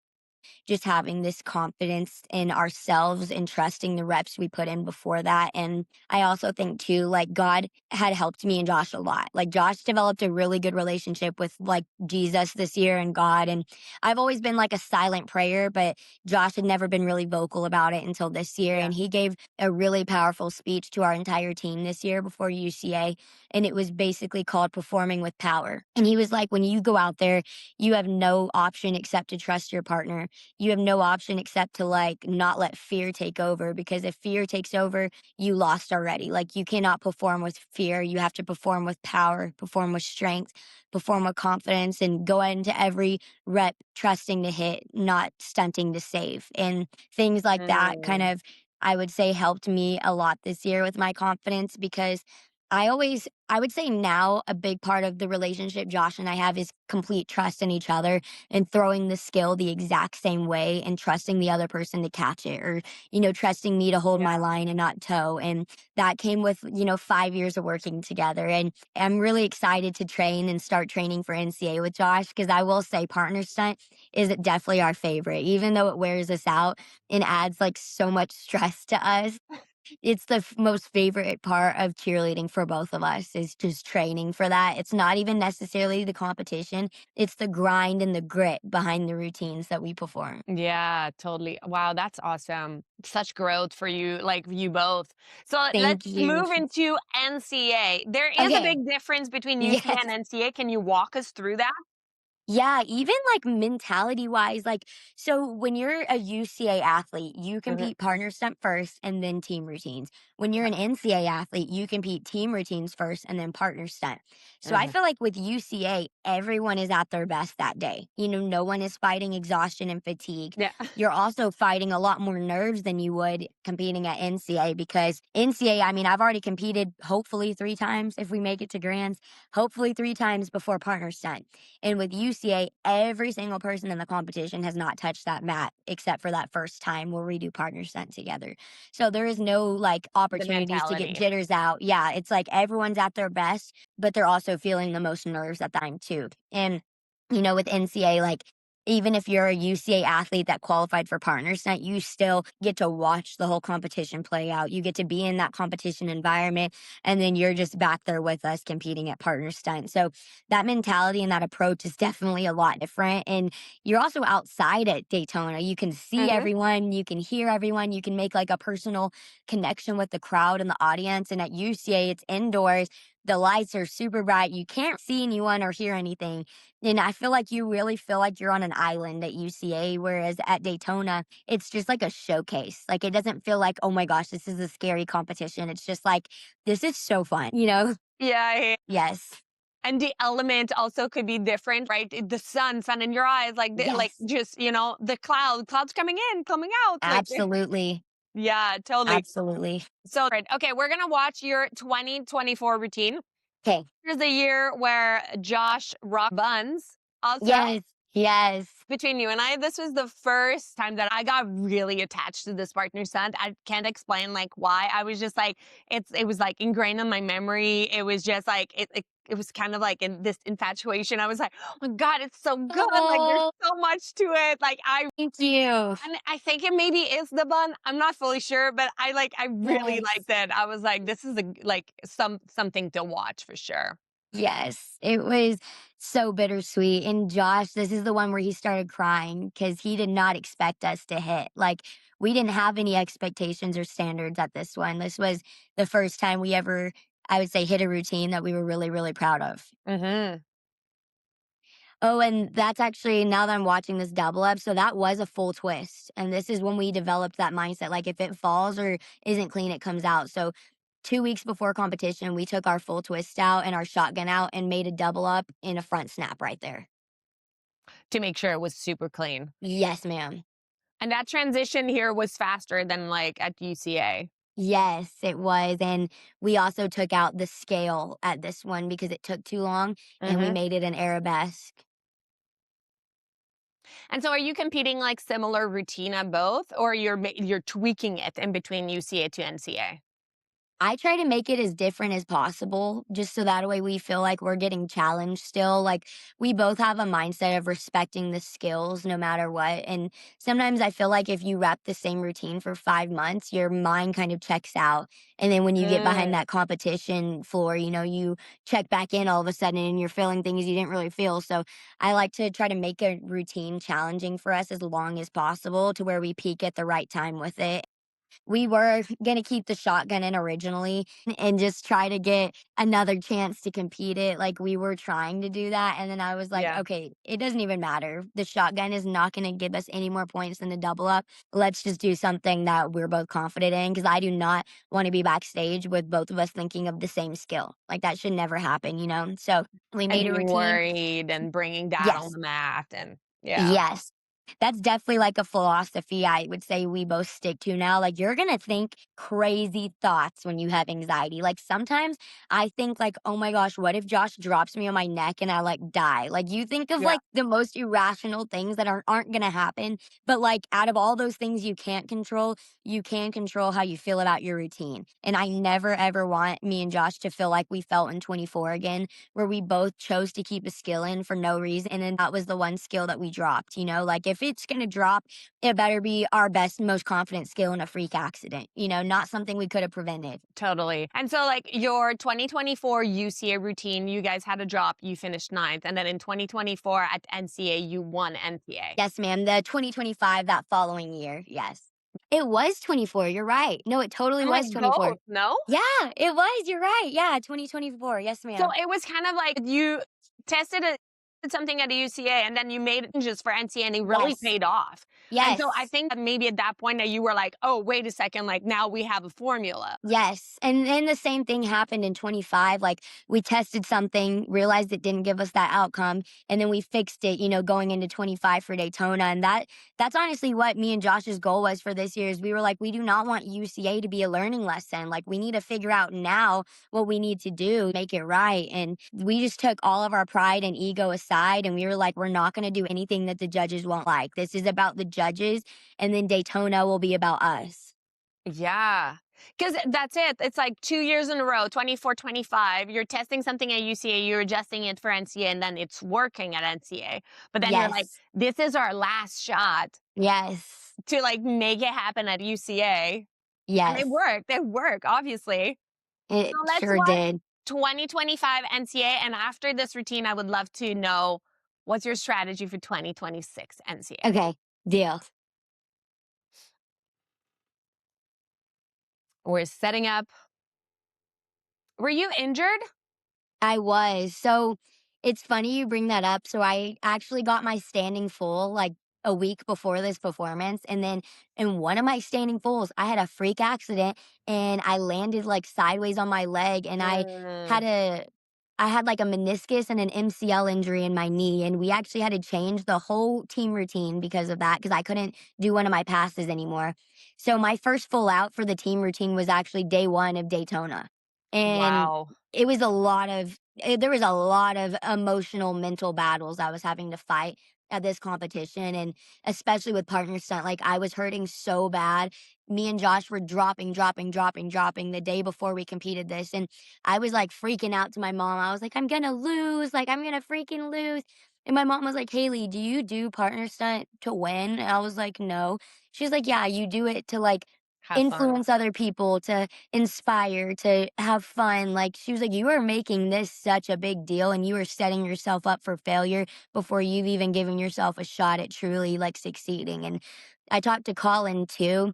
just having this confidence in ourselves and trusting the reps we put in before that. And I also think too, like God had helped me and Josh a lot. Like Josh developed a really good relationship with like Jesus this year and God. And I've always been like a silent prayer, but Josh had never been really vocal about it until this year. Yeah. And he gave a really powerful speech to our entire team this year before UCA. And it was basically called Performing with Power. And he was like, when you go out there, you have no option except to trust your partner. You have no option except to like not let fear take over, because if fear takes over, you lost already. Like you cannot perform with fear. You have to perform with power, perform with strength, perform with confidence, and go into every rep trusting to hit, not stunting to save. And things like that kind Mm. of, I would say, helped me a lot this year with my confidence, because I would say now a big part of the relationship Josh and I have is complete trust in each other and throwing the skill the exact same way and trusting the other person to catch it, or, trusting me to hold my Yeah. line and not toe. And that came with, 5 years of working together. And I'm really excited to train and start training for NCA with Josh, because I will say partner stunt is definitely our favorite, even though it wears us out and adds like so much stress to us. It's the most favorite part of cheerleading for both of us is just training for that. It's not even necessarily the competition. It's the grind and the grit behind the routines that we perform. Yeah, totally. Wow, that's awesome. Such growth for you, like you both. So let's Thank you. move into NCA. There is a Okay. big difference between UCA Yes. and NCA. Can you walk us through that? Yeah, even like mentality wise, like, so when you're a UCA athlete, you Hmm. compete partner stunt first and then team routines. When you're an NCA athlete, you compete team routines first and then partner stunt. So I Hmm. feel like with UCA, everyone is at their best that day. No one is fighting exhaustion and fatigue. Yeah. You're also fighting a lot more nerves than you would competing at NCA, because NCA, I mean, I've already competed hopefully 3 times if we make it to grands, hopefully 3 times before partner stunt. And with UCA, every single person in the competition has not touched that mat except for that first time where we do partner stunt together. So there is no like The opportunities to get mentality. jitters out. Yeah, it's like everyone's at their best, but they're also feeling the most nerves at that time too. And with NCA, like even if you're a UCA athlete that qualified for partner stunt, you still get to watch the whole competition play out. You get to be in that competition environment, and then you're just back there with us competing at partner stunt. So that mentality and that approach is definitely a lot different. And you're also outside at Daytona. You can see Hmm. everyone, you can hear everyone, you can make like a personal connection with the crowd and the audience. And at UCA, it's indoors. The lights are super bright. You can't see anyone or hear anything. And I feel like you really feel like you're on an island at UCA, whereas at Daytona, it's just like a showcase. Like it doesn't feel like, oh my gosh, this is a scary competition. It's just like, this is so fun? Yeah. Yes. And the element also could be different, right? The sun in your eyes, like Yes. just, the clouds coming in, coming out. Like, Absolutely. yeah, totally. Absolutely. So, right. Okay, we're going to watch your 2024 routine. Okay. Here's the year where Josh rock buns. Also, Yes. Yes. between you and I, this was the first time that I got really attached to this partner stunt. I can't explain like why. I was just like, it was like ingrained in my memory. It was just like it was kind of like in this infatuation. I was like, oh my God, it's so good. Like there's Oh, so much to it. Like thank you. and I think it maybe is the bun. I'm not fully sure, but I really Yes. liked it. I was like, this is like something to watch for sure. Yes. It was so bittersweet. And Josh, this is the one where he started crying because he did not expect us to hit. Like, we didn't have any expectations or standards at this one. This was the first time we ever, I would say, hit a routine that we were really, really proud of. Hmm. Oh, and that's actually, now that I'm watching this double up, so that was a full twist. And this is when we developed that mindset. Like if it falls or isn't clean, it comes out. So 2 weeks before competition, we took our full twist out and our shotgun out and made a double up in a front snap right there. To make sure it was super clean. Yes, ma'am. And that transition here was faster than like at UCA. Yes, it was. And we also took out the scale at this one because it took too long, and we Hmm. made it an arabesque. And so are you competing like similar routine on both or you're tweaking it in between UCA to NCA? I try to make it as different as possible just so that way we feel like we're getting challenged still. Like we both have a mindset of respecting the skills no matter what. And sometimes I feel like if you rep the same routine for 5 months, your mind kind of checks out. And then when you get behind Mm, that competition floor, you check back in all of a sudden and you're feeling things you didn't really feel. So I like to try to make a routine challenging for us as long as possible to where we peak at the right time with it. We were gonna keep the shotgun in originally and just try to get another chance to compete it, like, we were trying to do that, and then I was like, yeah. "Okay, it doesn't even matter. The shotgun is not gonna give us any more points than the double up. Let's just do something that we're both confident in, because I do not wanna be backstage with both of us thinking of the same skill. Like, that should never happen, you know? So, we And made a being routine. worried and bringing that on Yes. the mat and yeah, Yes. That's definitely like a philosophy I would say we both stick to now. Like, you're gonna think crazy thoughts when you have anxiety. Like, sometimes I think, like, oh my gosh, what if Josh drops me on my neck and I like die? Like, you think of yeah, like the most irrational things that aren't gonna happen. But like, out of all those things you can't control, you can control how you feel about your routine. And I never ever want me and Josh to feel like we felt in 24 again, where we both chose to keep a skill in for no reason. And then that was the one skill that we dropped, Like if it's going to drop, it better be our best, most confident skill in a freak accident, not something we could have prevented. totally. And so, like, your 2024 UCA routine, you guys had a drop, you finished ninth, and then in 2024 at NCA, you won NCA. Yes, ma'am. The 2025, that following year. Yes. It was 24. You're right. No, it totally I'm like, was 24. both, no? Yeah, it was. You're right. Yeah, 2024. Yes, So ma'am. it was kind of like you tested it did something at a UCA and then you made changes for NCA and it really Yes. paid off. And so I Yes. think that maybe at that point that you were like, oh, wait a second, like now we have a formula. Yes, and then the same thing happened in 25, like, we tested something, realized it didn't give us that outcome, and then we fixed it, going into 25 for Daytona, and that's honestly what me and Josh's goal was for this year is we were like, "We do not want UCA to be a learning lesson, like, we need to figure out now what we need to do, make it right," and we just took all of our pride and ego aside, and we were like, "We're not gonna do anything that the judges won't like. This is about the judges, and then Daytona will be about us." Yeah. Because that's it. It's like 2 years in a row, 24, 25. You're testing something at UCA, you're adjusting it for NCA, and then it's working at NCA. But then you're like, Yes. this is our last shot Yes. to like make it happen at UCA. And it Yes, worked. It worked, obviously. it Now let's sure watch did. 2025 NCA. And after this routine, I would love to know what's your strategy for 2026 NCA? Okay, deal. We're setting up. Were you injured? I was. So it's funny you bring that up. So I actually got my standing full like a week before this performance. And then in one of my standing fulls, I had a freak accident and I landed like sideways on my leg and Mm, had a I had like a meniscus and an MCL injury in my knee. And we actually had to change the whole team routine because of that, because I couldn't do one of my passes anymore. So my first full out for the team routine was actually day one of Daytona. And wow. it was a lot of there was a lot of emotional mental battles I was having to fight at this competition, and especially with partner stunt, like, I was hurting so bad. Me and Josh were dropping the day before we competed this, and I was, like, freaking out to my mom. I was like, "I'm gonna lose, like, I'm gonna freaking lose." And my mom was like, "Hailey, do you do partner stunt to win?" And I was like, "No." She's like, "Yeah, you do it to, like, Have fun. influence other people, to inspire, to have fun." Like, she was like, "You are making this such a big deal and you are setting yourself up for failure before you've even given yourself a shot at truly like succeeding." And I talked to Colin too,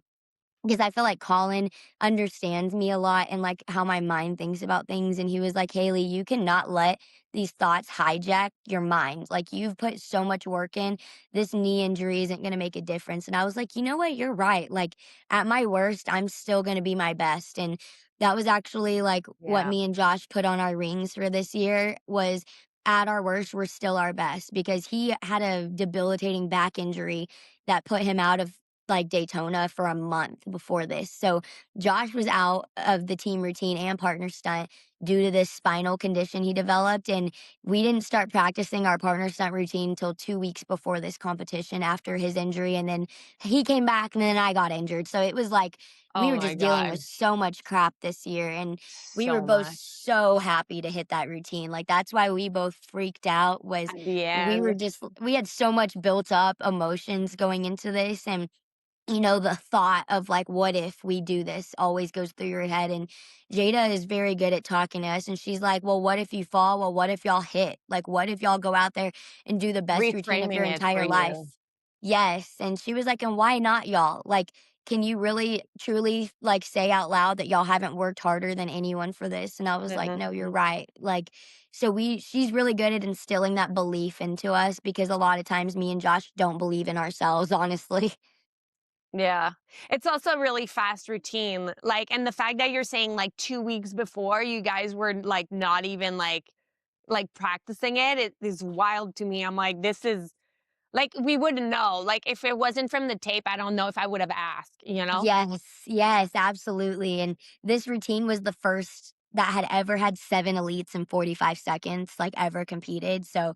because I feel like Colin understands me a lot and like how my mind thinks about things. And he was like, "Hailey, you cannot let these thoughts hijack your mind. Like, you've put so much work in. This knee injury isn't going to make a difference." And I was like, "You know what? You're right. Like, at my worst, I'm still going to be my best." And that was actually like what Yeah. me and Josh put on our rings for this year was at our worst, we're still our best, because he had a debilitating back injury that put him out of like Daytona for a month before this. So Josh was out of the team routine and partner stunt due to this spinal condition he developed. And we didn't start practicing our partner stunt routine until 2 weeks before this competition after his injury. And then he came back and then I got injured. So it was like we Oh were my just dealing with God. so much crap this year. And we were So both much. so happy to hit that routine. Like that's why we both freaked out was At the we were end. just we had so much built up emotions going into this. And the thought of like, what if we do this always goes through your head. And Jada is very good at talking to us. And she's like, well, what if you fall? Well, what if y'all hit? Like, what if y'all go out there and do the best routine of your Reframing it for entire life? you. Yes. And she was like, and why not y'all? Like, can you really truly like say out loud that y'all haven't worked harder than anyone for this? And I was like, Mhm. no, you're right. Like, so she's really good at instilling that belief into us because a lot of times me and Josh don't believe in ourselves, honestly. Yeah. It's also a really fast routine. Like, and the fact that you're saying like 2 weeks before you guys were like not even like practicing it, it is wild to me. I'm like, this is like we wouldn't know. Like if it wasn't from the tape, I don't know if I would have asked, you know? Yes, yes, absolutely. And this routine was the first that had ever had 7 elites in 45 seconds, like ever competed. So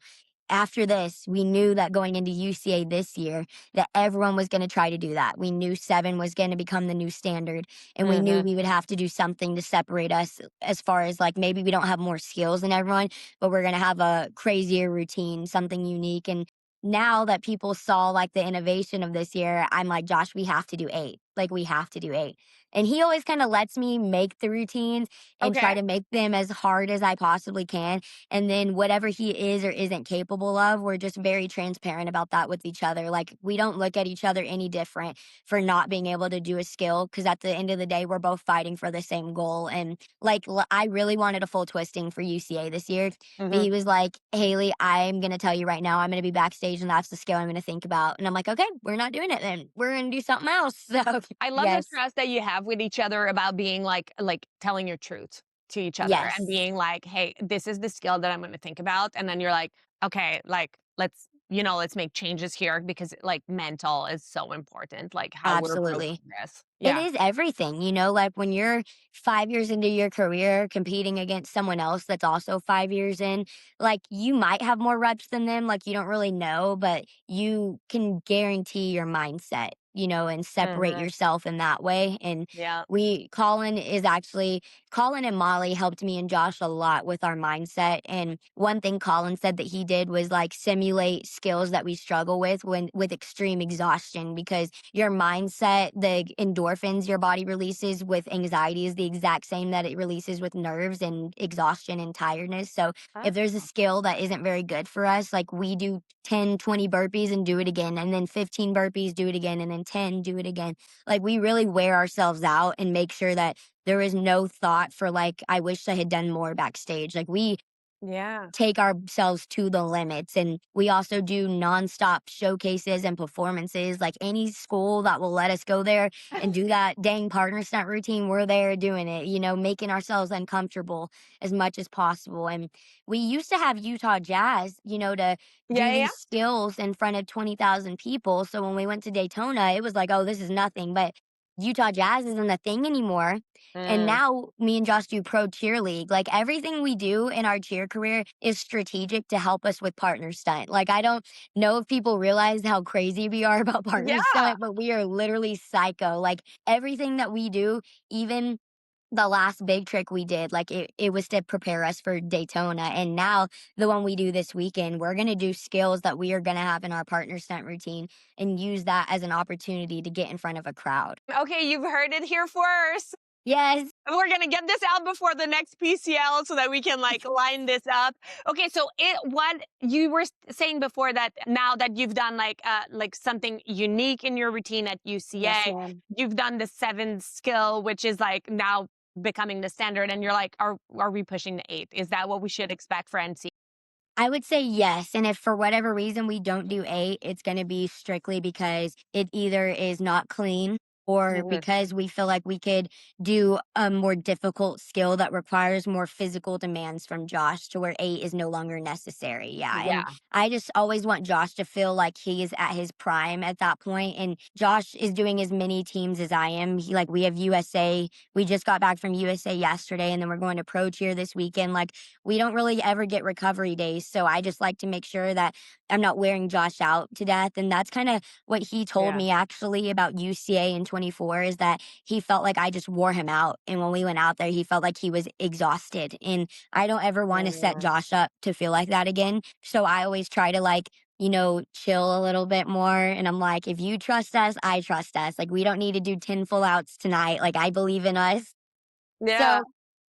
after this, we knew that going into UCA this year, that everyone was going to try to do that. We knew 7 was going to become the new standard. And we knew Hmm. we would have to do something to separate us as far as like maybe we don't have more skills than everyone, but we're going to have a crazier routine, something unique. And now that people saw like the innovation of this year, I'm like, Josh, we have to do 8. Like, we have to do 8. And he always kind of lets me make the routines and Okay. try to make them as hard as I possibly can. And then whatever he is or isn't capable of, we're just very transparent about that with each other. Like, we don't look at each other any different for not being able to do a skill because at the end of the day, we're both fighting for the same goal. And like, I really wanted a full twisting for UCA this year. But Hmm. he was like, Haley, I'm going to tell you right now, I'm going to be backstage and that's the skill I'm going to think about. And I'm like, okay, we're not doing it then. We're going to do something else. So, I love the yes, trust that you have with each other about being like telling your truth to each other and yes, being like, hey, this is the skill that I'm going to think about. And then you're like, okay, like let's make changes here because like mental is so important, like how we're absolutely. approaching this. It Yeah. is everything, like when you're 5 years into your career competing against someone else that's also 5 years in, like you might have more reps than them, like you don't really know, but you can guarantee your mindset, and separate Hmm. yourself in that way. And Yeah. Colin and Molly helped me and Josh a lot with our mindset. And one thing Colin said that he did was like simulate skills that we struggle with extreme exhaustion because your mindset, the endorphins your body releases with anxiety is the exact same that it releases with nerves and exhaustion and tiredness. So if there's a Oh. skill that isn't very good for us, like we do 10, 20 burpees and do it again, and then 15 burpees, do it again, and then 10, do it again. Like we really wear ourselves out and make sure that there is no thought for like, I wish I had done more backstage. Like we Yeah. take ourselves to the limits. And we also do nonstop showcases and performances. Like any school that will let us go there and do that dang partner stunt routine, we're there doing it, making ourselves uncomfortable as much as possible. And we used to have Utah Jazz, to Yeah. do Yeah. these skills in front of 20,000 people. So when we went to Daytona, it was like, oh, this is nothing. But Utah Jazz isn't a thing anymore. And Mm. now me and Josh do pro cheer league. Like everything we do in our cheer career is strategic to help us with partner stunt. Like I don't know if people realize how crazy we are about partner Yeah. stunt, but we are literally psycho. Like everything that we do, even the last big trick we did, like it was to prepare us for Daytona. And now the one we do this weekend, we're gonna do skills that we are gonna have in our partner stunt routine and use that as an opportunity to get in front of a crowd. Okay, you've heard it here first. Yes. We're gonna get this out before the next PCL so that we can like line this up. Okay, so what you were saying before that now that you've done like something unique in your routine at Yes, UCA, ma'am. you've done the 7 skill, which is like now becoming the standard, and you're like, are we pushing the 8? Is that what we should expect for NC? I would say yes. And if for whatever reason we don't do 8, it's going to be strictly because it either is not clean or Mhm. because we feel like we could do a more difficult skill that requires more physical demands from Josh to where 8 is no longer necessary. Yeah. And Yeah. I just always want Josh to feel like he is at his prime at that point. And Josh is doing as many teams as I am. We have USA. We just got back from USA yesterday, and then we're going to Pro Cheer this weekend. Like, we don't really ever get recovery days. So I just like to make sure that I'm not wearing Josh out to death. And that's kind of what he told Yeah. me actually about UCA in 24 is that he felt like I just wore him out. And when we went out there, he felt like he was exhausted. And I don't ever want to set Yeah. Josh up to feel like that again. So I always try to chill a little bit more. And I'm like, if you trust us, I trust us. Like, we don't need to do 10 full outs tonight. Like, I believe in us. Yeah. So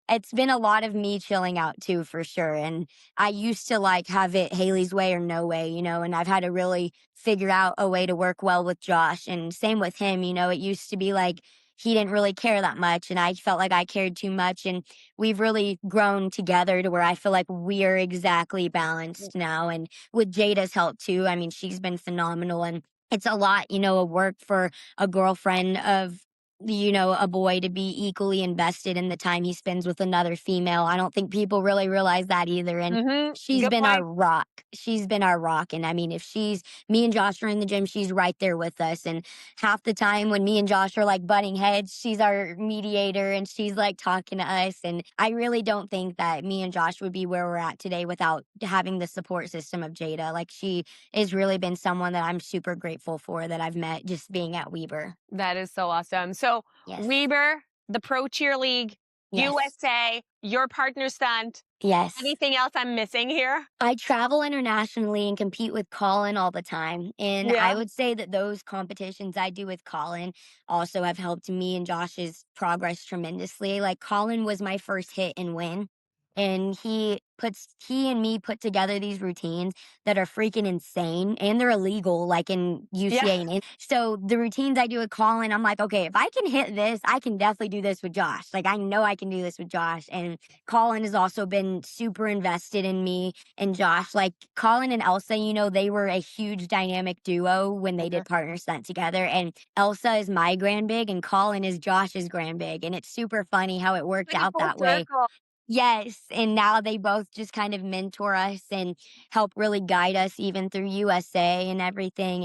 it's been a lot of me chilling out too, for sure. And I used to have it Haley's way or no way, and I've had to really figure out a way to work well with Josh. And same with him, it used to be like he didn't really care that much. And I felt like I cared too much. And we've really grown together to where I feel like we're exactly balanced now. And with Jada's help too, I mean, she's been phenomenal. And it's a lot, of work for a girlfriend of a boy to be equally invested in the time he spends with another female. I don't think people really realize that either. And Mhm. she's Good been our point. rock. She's been our rock. And I mean, if me and Josh are in the gym, she's right there with us. And half the time when me and Josh are like butting heads, she's our mediator and she's like talking to us. And I really don't think that me and Josh would be where we're at today without having the support system of Jada. Like, she has really been someone that I'm super grateful for that I've met just being at Weber. That is so awesome. So, Yes. Weber, the Pro Cheer League, Yes. USA, your partner stunt. Yes. Anything else I'm missing here? I travel internationally and compete with Colin all the time. And I Yeah. would say that those competitions I do with Colin also have helped me and Josh's progress tremendously. Like, Colin was my first hit and win. And he and me put together these routines that are freaking insane and they're illegal, like in Yeah. UCA. So the routines I do with Colin, I'm like, okay, if I can hit this, I can definitely do this with Josh. Like, I know I can do this with Josh. And Colin has also been super invested in me and Josh. Like, Colin and Elsa, they were a huge dynamic duo when they Mhm. did Partner Stunt together. And Elsa is my grand big and Colin is Josh's grand big. And it's super funny how it worked Like a out full that way. circle. Yes, and now they both just kind of mentor us and help really guide us even through USA and everything.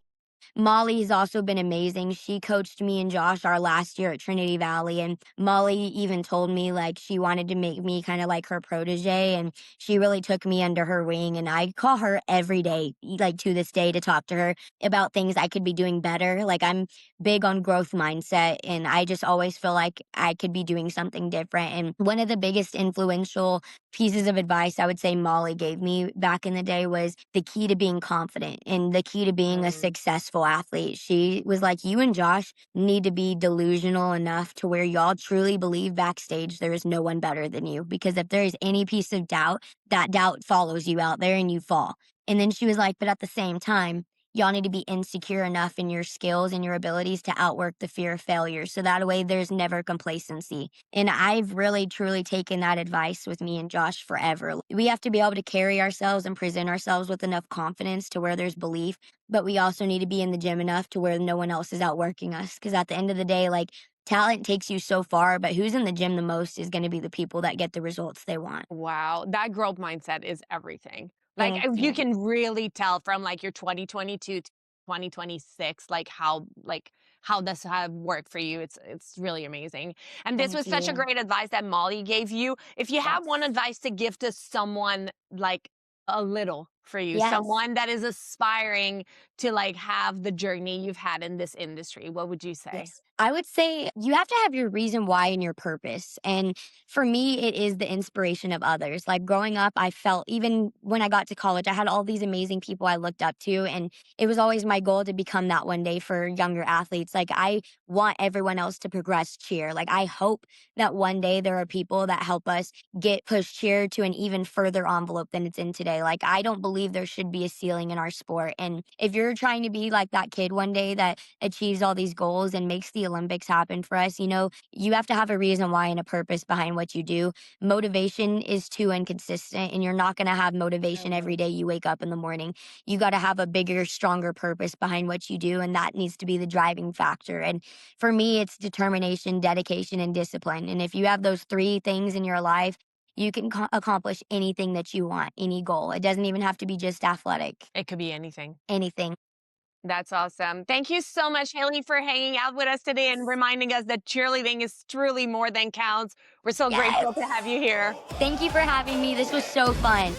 Molly's also been amazing. She coached me and Josh our last year at Trinity Valley, and Molly even told me like she wanted to make me kind of like her protege, and she really took me under her wing. And I call her every day, like to this day, to talk to her about things I could be doing better. Like, I'm big on growth mindset, and I just always feel like I could be doing something different. And one of the biggest influential pieces of advice I would say Molly gave me back in the day was the key to being confident and the key to being a Mm. successful athlete. She was like, you and Josh need to be delusional enough to where y'all truly believe backstage there is no one better than you. Because if there is any piece of doubt, that doubt follows you out there and you fall. And then she was like, but at the same time, y'all need to be insecure enough in your skills and your abilities to outwork the fear of failure. So that way there's never complacency. And I've really truly taken that advice with me and Josh forever. We have to be able to carry ourselves and present ourselves with enough confidence to where there's belief, but we also need to be in the gym enough to where no one else is outworking us. Because at the end of the day, like, talent takes you so far, but who's in the gym the most is going to be the people that get the results they want. Wow, that growth mindset is everything. Like, Thank if you you. can really tell from like your 2022 to 2026, like how this have worked for you. It's really amazing. And this Thank was such a you. great advice that Molly gave you. If you have one Yes. advice to give to someone like a little for you, Yes. someone that is aspiring to like have the journey you've had in this industry, what would you say? Yes. I would say you have to have your reason why and your purpose. And for me, it is the inspiration of others. Like, growing up, I felt, even when I got to college, I had all these amazing people I looked up to. And it was always my goal to become that one day for younger athletes. Like, I want everyone else to progress cheer. Like, I hope that one day there are people that help us get push cheer to an even further envelope than it's in today. Like, I don't believe believe there should be a ceiling in our sport. And if you're trying to be like that kid one day that achieves all these goals and makes the Olympics happen for us, you have to have a reason why and a purpose behind what you do. Motivation is too inconsistent, and you're not going to have motivation every day you wake up in the morning. You got to have a bigger, stronger purpose behind what you do, and that needs to be the driving factor. And for me, it's determination, dedication, and discipline. And if you have those three things in your life, you can accomplish anything that you want, any goal. It doesn't even have to be just athletic, It could be anything. anything. That's awesome. Thank you so much, Hailey, for hanging out with us today and reminding us that cheerleading is truly more than counts. We're so grateful to have you here. Thank you for having me. This was so fun.